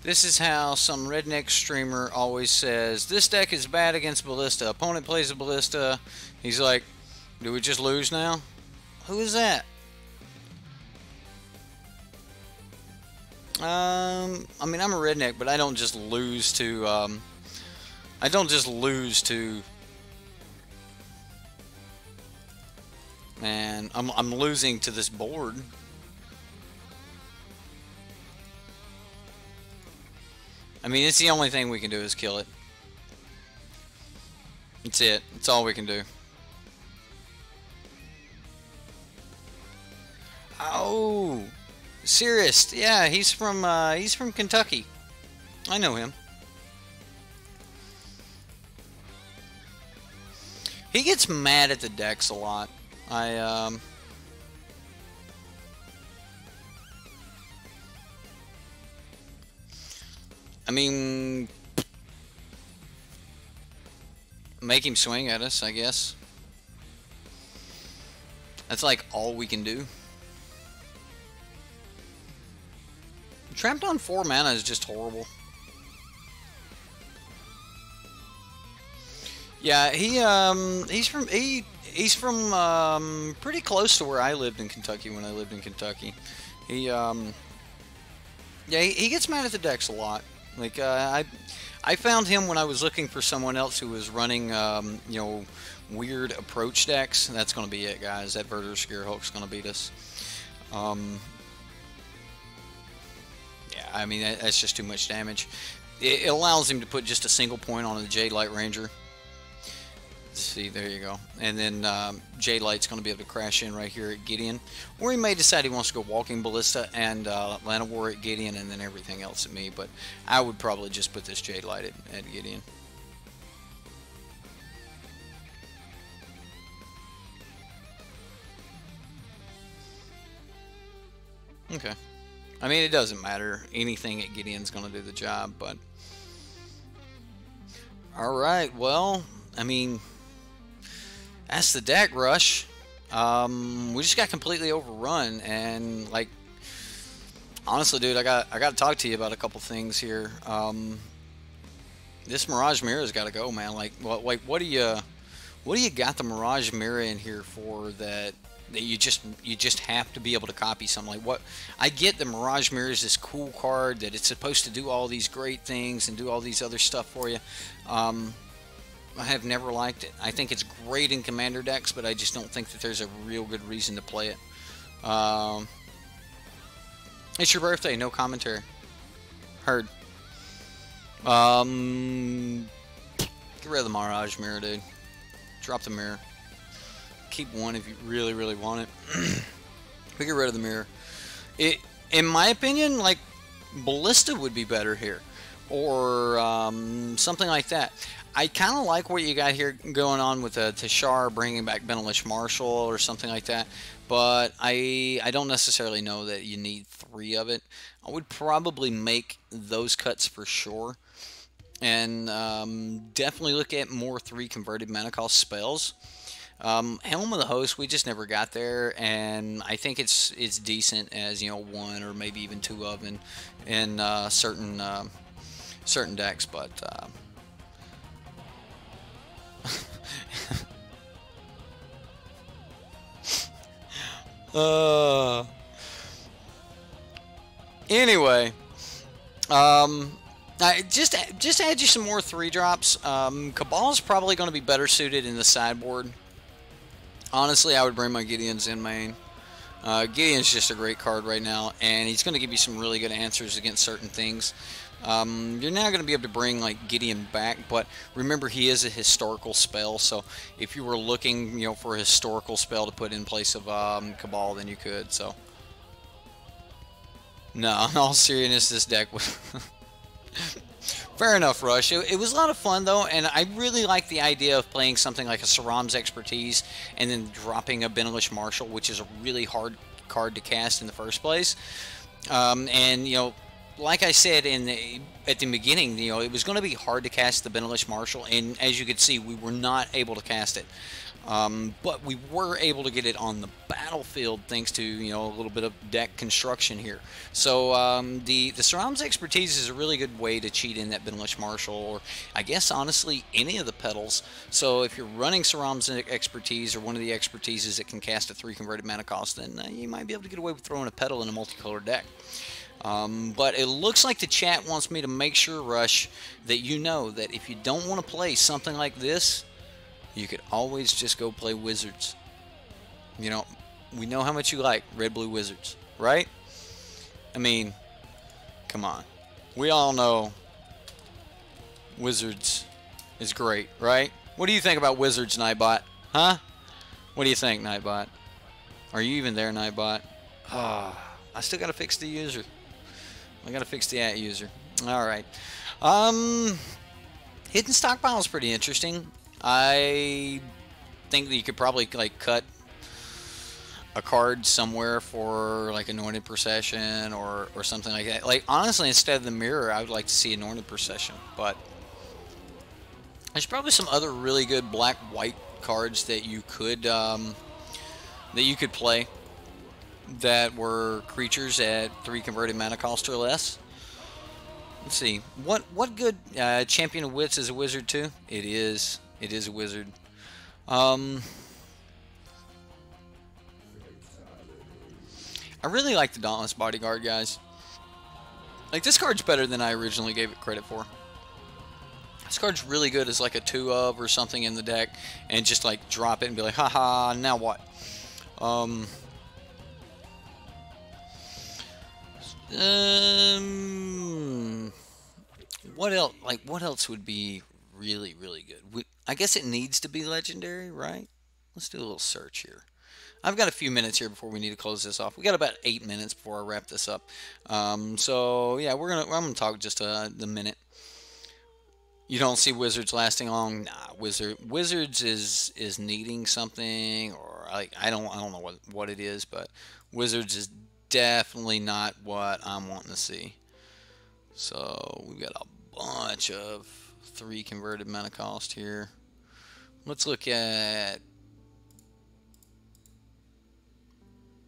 This is how some redneck streamer always says, this deck is bad against Ballista. Opponent plays a Ballista. He's like, do we just lose now? Who is that? I mean, I'm a redneck, but I don't just lose to, man, I'm losing to this board. I mean, it's the only thing we can do is kill it. That's it. That's all we can do. Oh, Sirius. Yeah, he's from Kentucky. I know him. He gets mad at the decks a lot. I mean, make him swing at us, I guess. That's like all we can do. Trapped on 4 mana is just horrible. Yeah, he's from pretty close to where I lived in Kentucky when I lived in Kentucky. Yeah, he gets mad at the decks a lot. Like, I I found him when I was looking for someone else who was running, you know, weird approach decks. That's going to be it, guys. That Verder Scarehulk's going to beat us. Yeah, I mean, that's just too much damage. It allows him to put just a single point on the Jade Light Ranger. See, there you go. And then Jade Light's going to be able to crash in right here at Gideon. Or he may decide he wants to go Walking Ballista and Lana War at Gideon and then everything else at me. But I would probably just put this Jade Light at Gideon. Okay. I mean, it doesn't matter. Anything at Gideon's going to do the job, but... Alright, well, I mean... That's the deck, Rush. We just got completely overrun, and like, honestly, dude, I got to talk to you about a couple things here. This Mirage Mirror's got to go, man. Like, what do you got the Mirage Mirror in here for that you just have to be able to copy something? Like, what? I get the Mirage Mirror is this cool card that it's supposed to do all these great things and do all these other stuff for you. I have never liked it. I think it's great in Commander decks, but I just don't think that there's a real good reason to play it. It's your birthday, no commentary. Heard. Get rid of the Mirage Mirror, dude. Drop the mirror. Keep one if you really, really want it. But get rid of the mirror. In my opinion, like, Ballista would be better here. Or something like that. I kind of like what you got here going on with Tashar bringing back Lich Marshall or something like that, but I don't necessarily know that you need 3 of it. I would probably make those cuts for sure, and definitely look at more 3 converted mana cost spells. Helm of the Host, we just never got there, and I think it's decent as, you know, 1 or maybe even 2 of in certain decks, but. Anyway, I just add you some more 3-drops. Cabal's probably going to be better suited in the sideboard. Honestly, I would bring my Gideons in main. Gideon's just a great card right now, and he's going to give you some really good answers against certain things. You're now going to be able to bring like Gideon back, but remember he is a historical spell, so if you were looking, you know, for a historical spell to put in place of Cabal, then you could. So no, in all seriousness, this deck was fair enough, Rush. It was a lot of fun though, and I really like the idea of playing something like a Saram's Expertise and then dropping a Lich Marshall, which is a really hard card to cast in the first place. And you know, like I said at the beginning, you know, it was going to be hard to cast the Lich Marshall, and as you could see, we were not able to cast it. But we were able to get it on the battlefield thanks to, you know, a little bit of deck construction here. So the Saram's Expertise is a really good way to cheat in that Lich Marshall, or I guess honestly any of the petals. So if you're running Saram's Expertise or one of the expertises that can cast a 3 converted mana cost, then you might be able to get away with throwing a petal in a multicolored deck. But it looks like the chat wants me to make sure, Rush, that you know that if you don't want to play something like this, you could always just go play Wizards. You know, we know how much you like Red-Blue Wizards, right? I mean, come on. We all know Wizards is great, right? What do you think about Wizards, Nightbot? Huh? What do you think, Nightbot? Are you even there, Nightbot? Ah, I still got to fix the user. I got to fix the @user. All right. Hidden Stockpile is pretty interesting. I think that you could probably like cut a card somewhere for like Anointed Procession or something like that. Like honestly, instead of the mirror, I would like to see Anointed Procession. But there's probably some other really good black-white cards that you could play that were creatures at 3 converted mana cost or less. Let's see. What good Champion of Wits is a wizard too? It is. It is a wizard. I really like the Dauntless Bodyguard, guys. Like, this card's better than I originally gave it credit for. This card's really good as like a 2 of or something in the deck, and just like drop it and be like, haha, now what? What else? Like, what else would be really, really good? I guess it needs to be legendary, right? Let's do a little search here. I've got a few minutes here before we need to close this off. We got about 8 minutes before I wrap this up. So yeah, I'm gonna talk just the minute. You don't see Wizards lasting long. Nah, Wizards is needing something, or I don't know what it is, but Wizards is definitely not what I'm wanting to see. So we've got a bunch of 3 converted mana cost here. Let's look at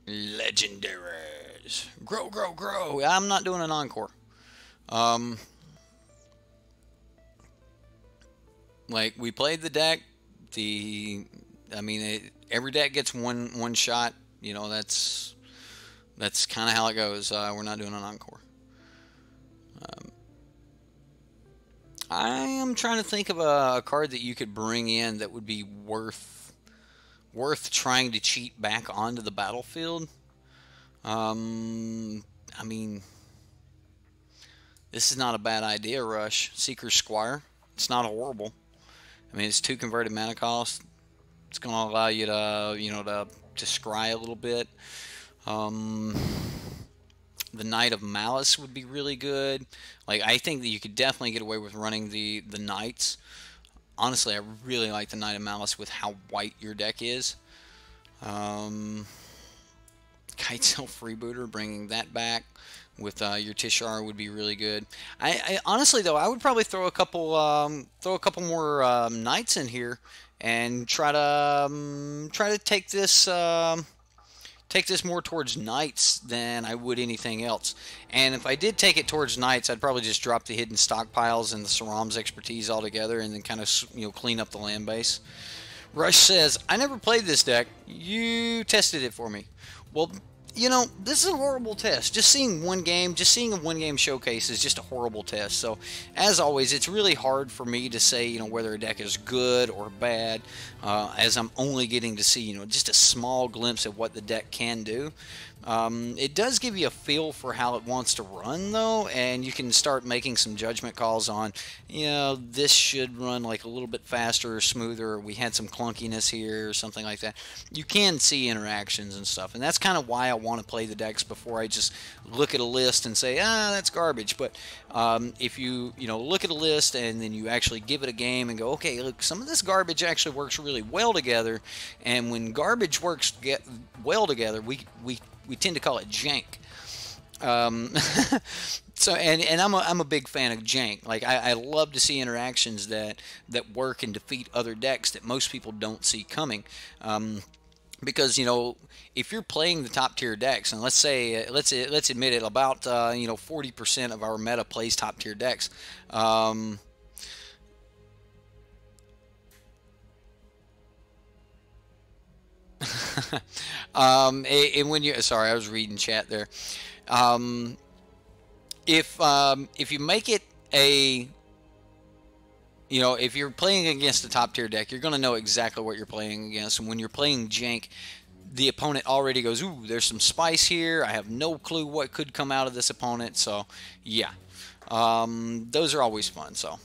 legendaries. Grow, grow, grow. I'm not doing an encore. Like, we played the deck. Every deck gets one shot. You know, that's kind of how it goes. We're not doing an encore. I am trying to think of a card that you could bring in that would be worth trying to cheat back onto the battlefield. I mean, this is not a bad idea, Rush. Seeker's Squire. It's not horrible. I mean, it's 2 converted mana cost. It's going to allow you to, to scry a little bit. The Knight of Malice would be really good. Like, I think that you could definitely get away with running the Knights. Honestly, I really like the Knight of Malice with how white your deck is. Kitesail Freebooter, bringing that back with your Tishar would be really good. I honestly though, I would probably throw a couple more Knights in here and try to take this more towards Knights than I would anything else. And if I did take it towards Knights, I'd probably just drop the hidden stockpiles and the Saram's expertise altogether, and then kind of clean up the land base. Rush says, I never played this deck. You tested it for me. Well, this is a horrible test. Just seeing a one-game showcase is just a horrible test. So, as always, it's really hard for me to say, whether a deck is good or bad, as I'm only getting to see, just a small glimpse of what the deck can do. It does give you a feel for how it wants to run, though, and you can start making some judgment calls on, this should run like a little bit faster or smoother. We had some clunkiness here or something like that. You can see interactions and stuff, and that's kind of why I want to play the decks before I just look at a list and say, that's garbage. But if you look at a list and then you actually give it a game and go, okay, look, some of this garbage actually works really well together, and when garbage works well together, we tend to call it jank. So and I'm a big fan of jank. Like, I love to see interactions that work and defeat other decks that most people don't see coming. Because if you're playing the top tier decks, and let's admit it, about 40% of our meta plays top tier decks. And when you, sorry, I was reading chat there. If you make it a, if you're playing against a top tier deck, you're going to know exactly what you're playing against. And when you're playing jank, the opponent already goes, ooh, there's some spice here. I have no clue what could come out of this opponent. So yeah, those are always fun. So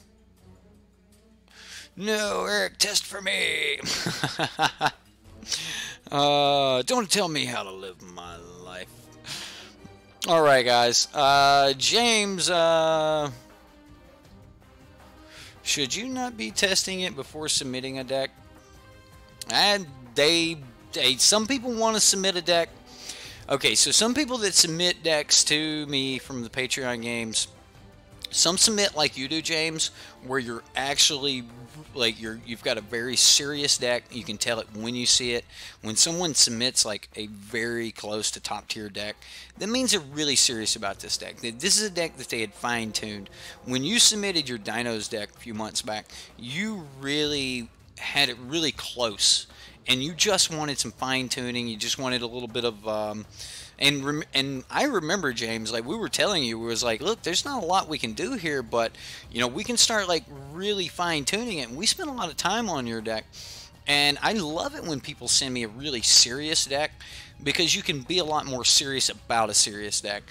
no, Eric, test for me. Don't tell me how to live my life. Alright, guys. James, should you not be testing it before submitting a deck? And some people want to submit a deck. Okay, so some people that submit decks to me from the Patreon games, some submit like you do, James, where you're actually like you've got a very serious deck. You can tell it when you see it. When someone submits like a very close to top tier deck, that means they're really serious about this deck. This is a deck that they had fine-tuned. When you submitted your Dinos deck a few months back, you really had it really close, and you just wanted some fine tuning, you just wanted a little bit of and I remember, James, like we were telling you, it was like, look, there's not a lot we can do here, but you know, we can start like really fine tuning it. And we spent a lot of time on your deck, and I love it when people send me a really serious deck, because you can be a lot more serious about a serious deck.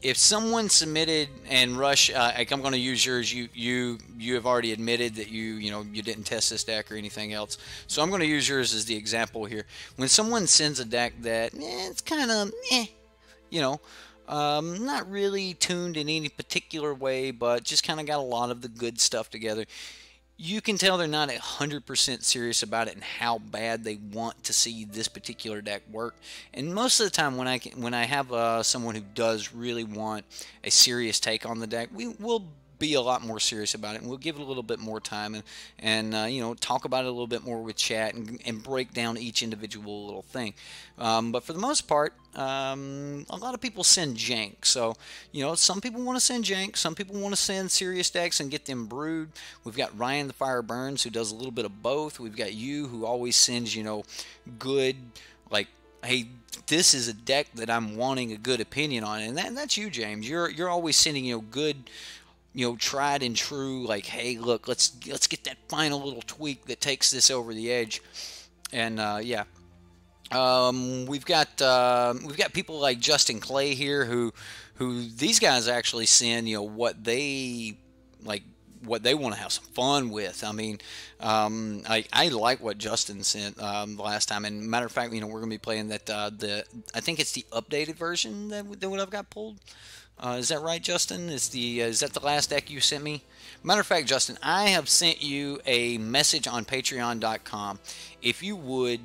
If someone submitted, and Rush, like I'm going to use yours. You have already admitted that you didn't test this deck or anything else. So I'm going to use yours as the example here. When someone sends a deck that it's kind of not really tuned in any particular way, but just kind of got a lot of the good stuff together, you can tell they're not 100% serious about it and how bad they want to see this particular deck work. And most of the time, when I have someone who does really want a serious take on the deck, we will be a lot more serious about it, and we'll give it a little bit more time and talk about it a little bit more with chat and break down each individual little thing. But for the most part, a lot of people send jank. So some people want to send jank, some people want to send serious decks and get them brewed. We've got Ryan the Fire Burns, who does a little bit of both. We've got you, who always sends good, like, hey, this is a deck that I'm wanting a good opinion on, and that's you, James. You're always sending good, tried and true, like, hey, look, let's get that final little tweak that takes this over the edge. And yeah, we've got people like Justin Clay here, who these guys actually send what they want to have some fun with. I mean, I like what Justin sent the last time. And matter of fact, we're going to be playing that I think it's the updated version that what I've got pulled. Is that right, Justin? Is that the last deck you sent me? Matter of fact, Justin, I have sent you a message on Patreon.com. If you would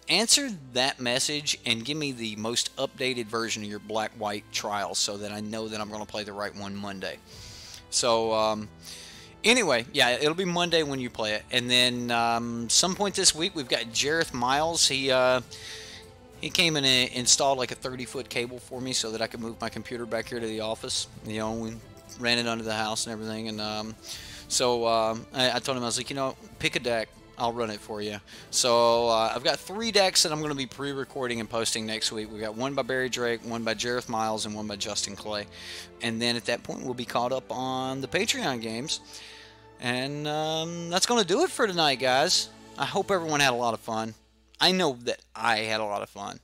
answer that message and give me the most updated version of your black-white trial, so that I know that I'm going to play the right one Monday. So anyway, yeah, it'll be Monday when you play it. And then some point this week, we've got Jareth Miles. He came and installed like a 30-foot cable for me so that I could move my computer back here to the office. We ran it under the house and everything. And so I told him, I was like, pick a deck. I'll run it for you. So I've got 3 decks that I'm going to be pre-recording and posting next week. We've got one by Barry Drake, one by Jareth Miles, and one by Justin Clay. And then at that point, we'll be caught up on the Patreon games. And that's going to do it for tonight, guys. I hope everyone had a lot of fun. I know that I had a lot of fun.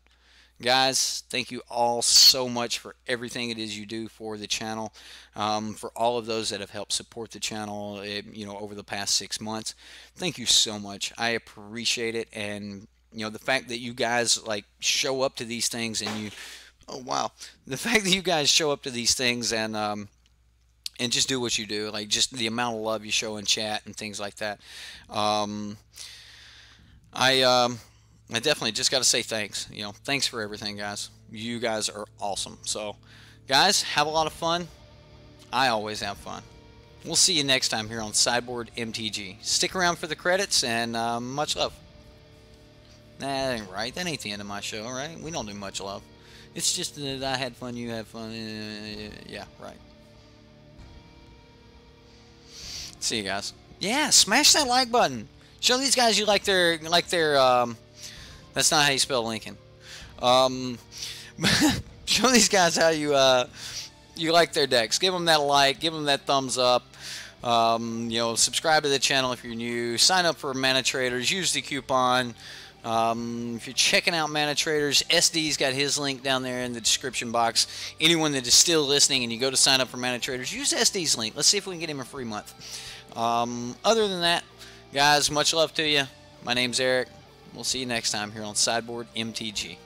Guys, thank you all so much for everything it is you do for the channel. For all of those that have helped support the channel, over the past 6 months. Thank you so much. I appreciate it. And, the fact that you guys, show up to these things and oh, wow. The fact that you guys show up to these things and just do what you do, just the amount of love you show in chat and things like that. I definitely just got to say thanks. Thanks for everything, guys. You guys are awesome. So, guys, have a lot of fun. I always have fun. We'll see you next time here on SideboardMTG. Stick around for the credits, and much love. Nah, that ain't right. That ain't the end of my show, right? We don't do much love. It's just that I had fun, you had fun. Yeah, right. See you guys. Yeah, smash that like button. Show these guys you like their that's not how you spell Lincoln. Show these guys how you like their decks. Give them that like, give them that thumbs up. Subscribe to the channel if you're new. Sign up for manatraders. Use the coupon. If you're checking out manatraders, SD's got his link down there in the description box. Anyone that is still listening and you go to sign up for manatraders, use SD's link. Let's see if we can get him a free month. Other than that, guys, much love to you. My name's Eric. We'll see you next time here on SideboardMTG.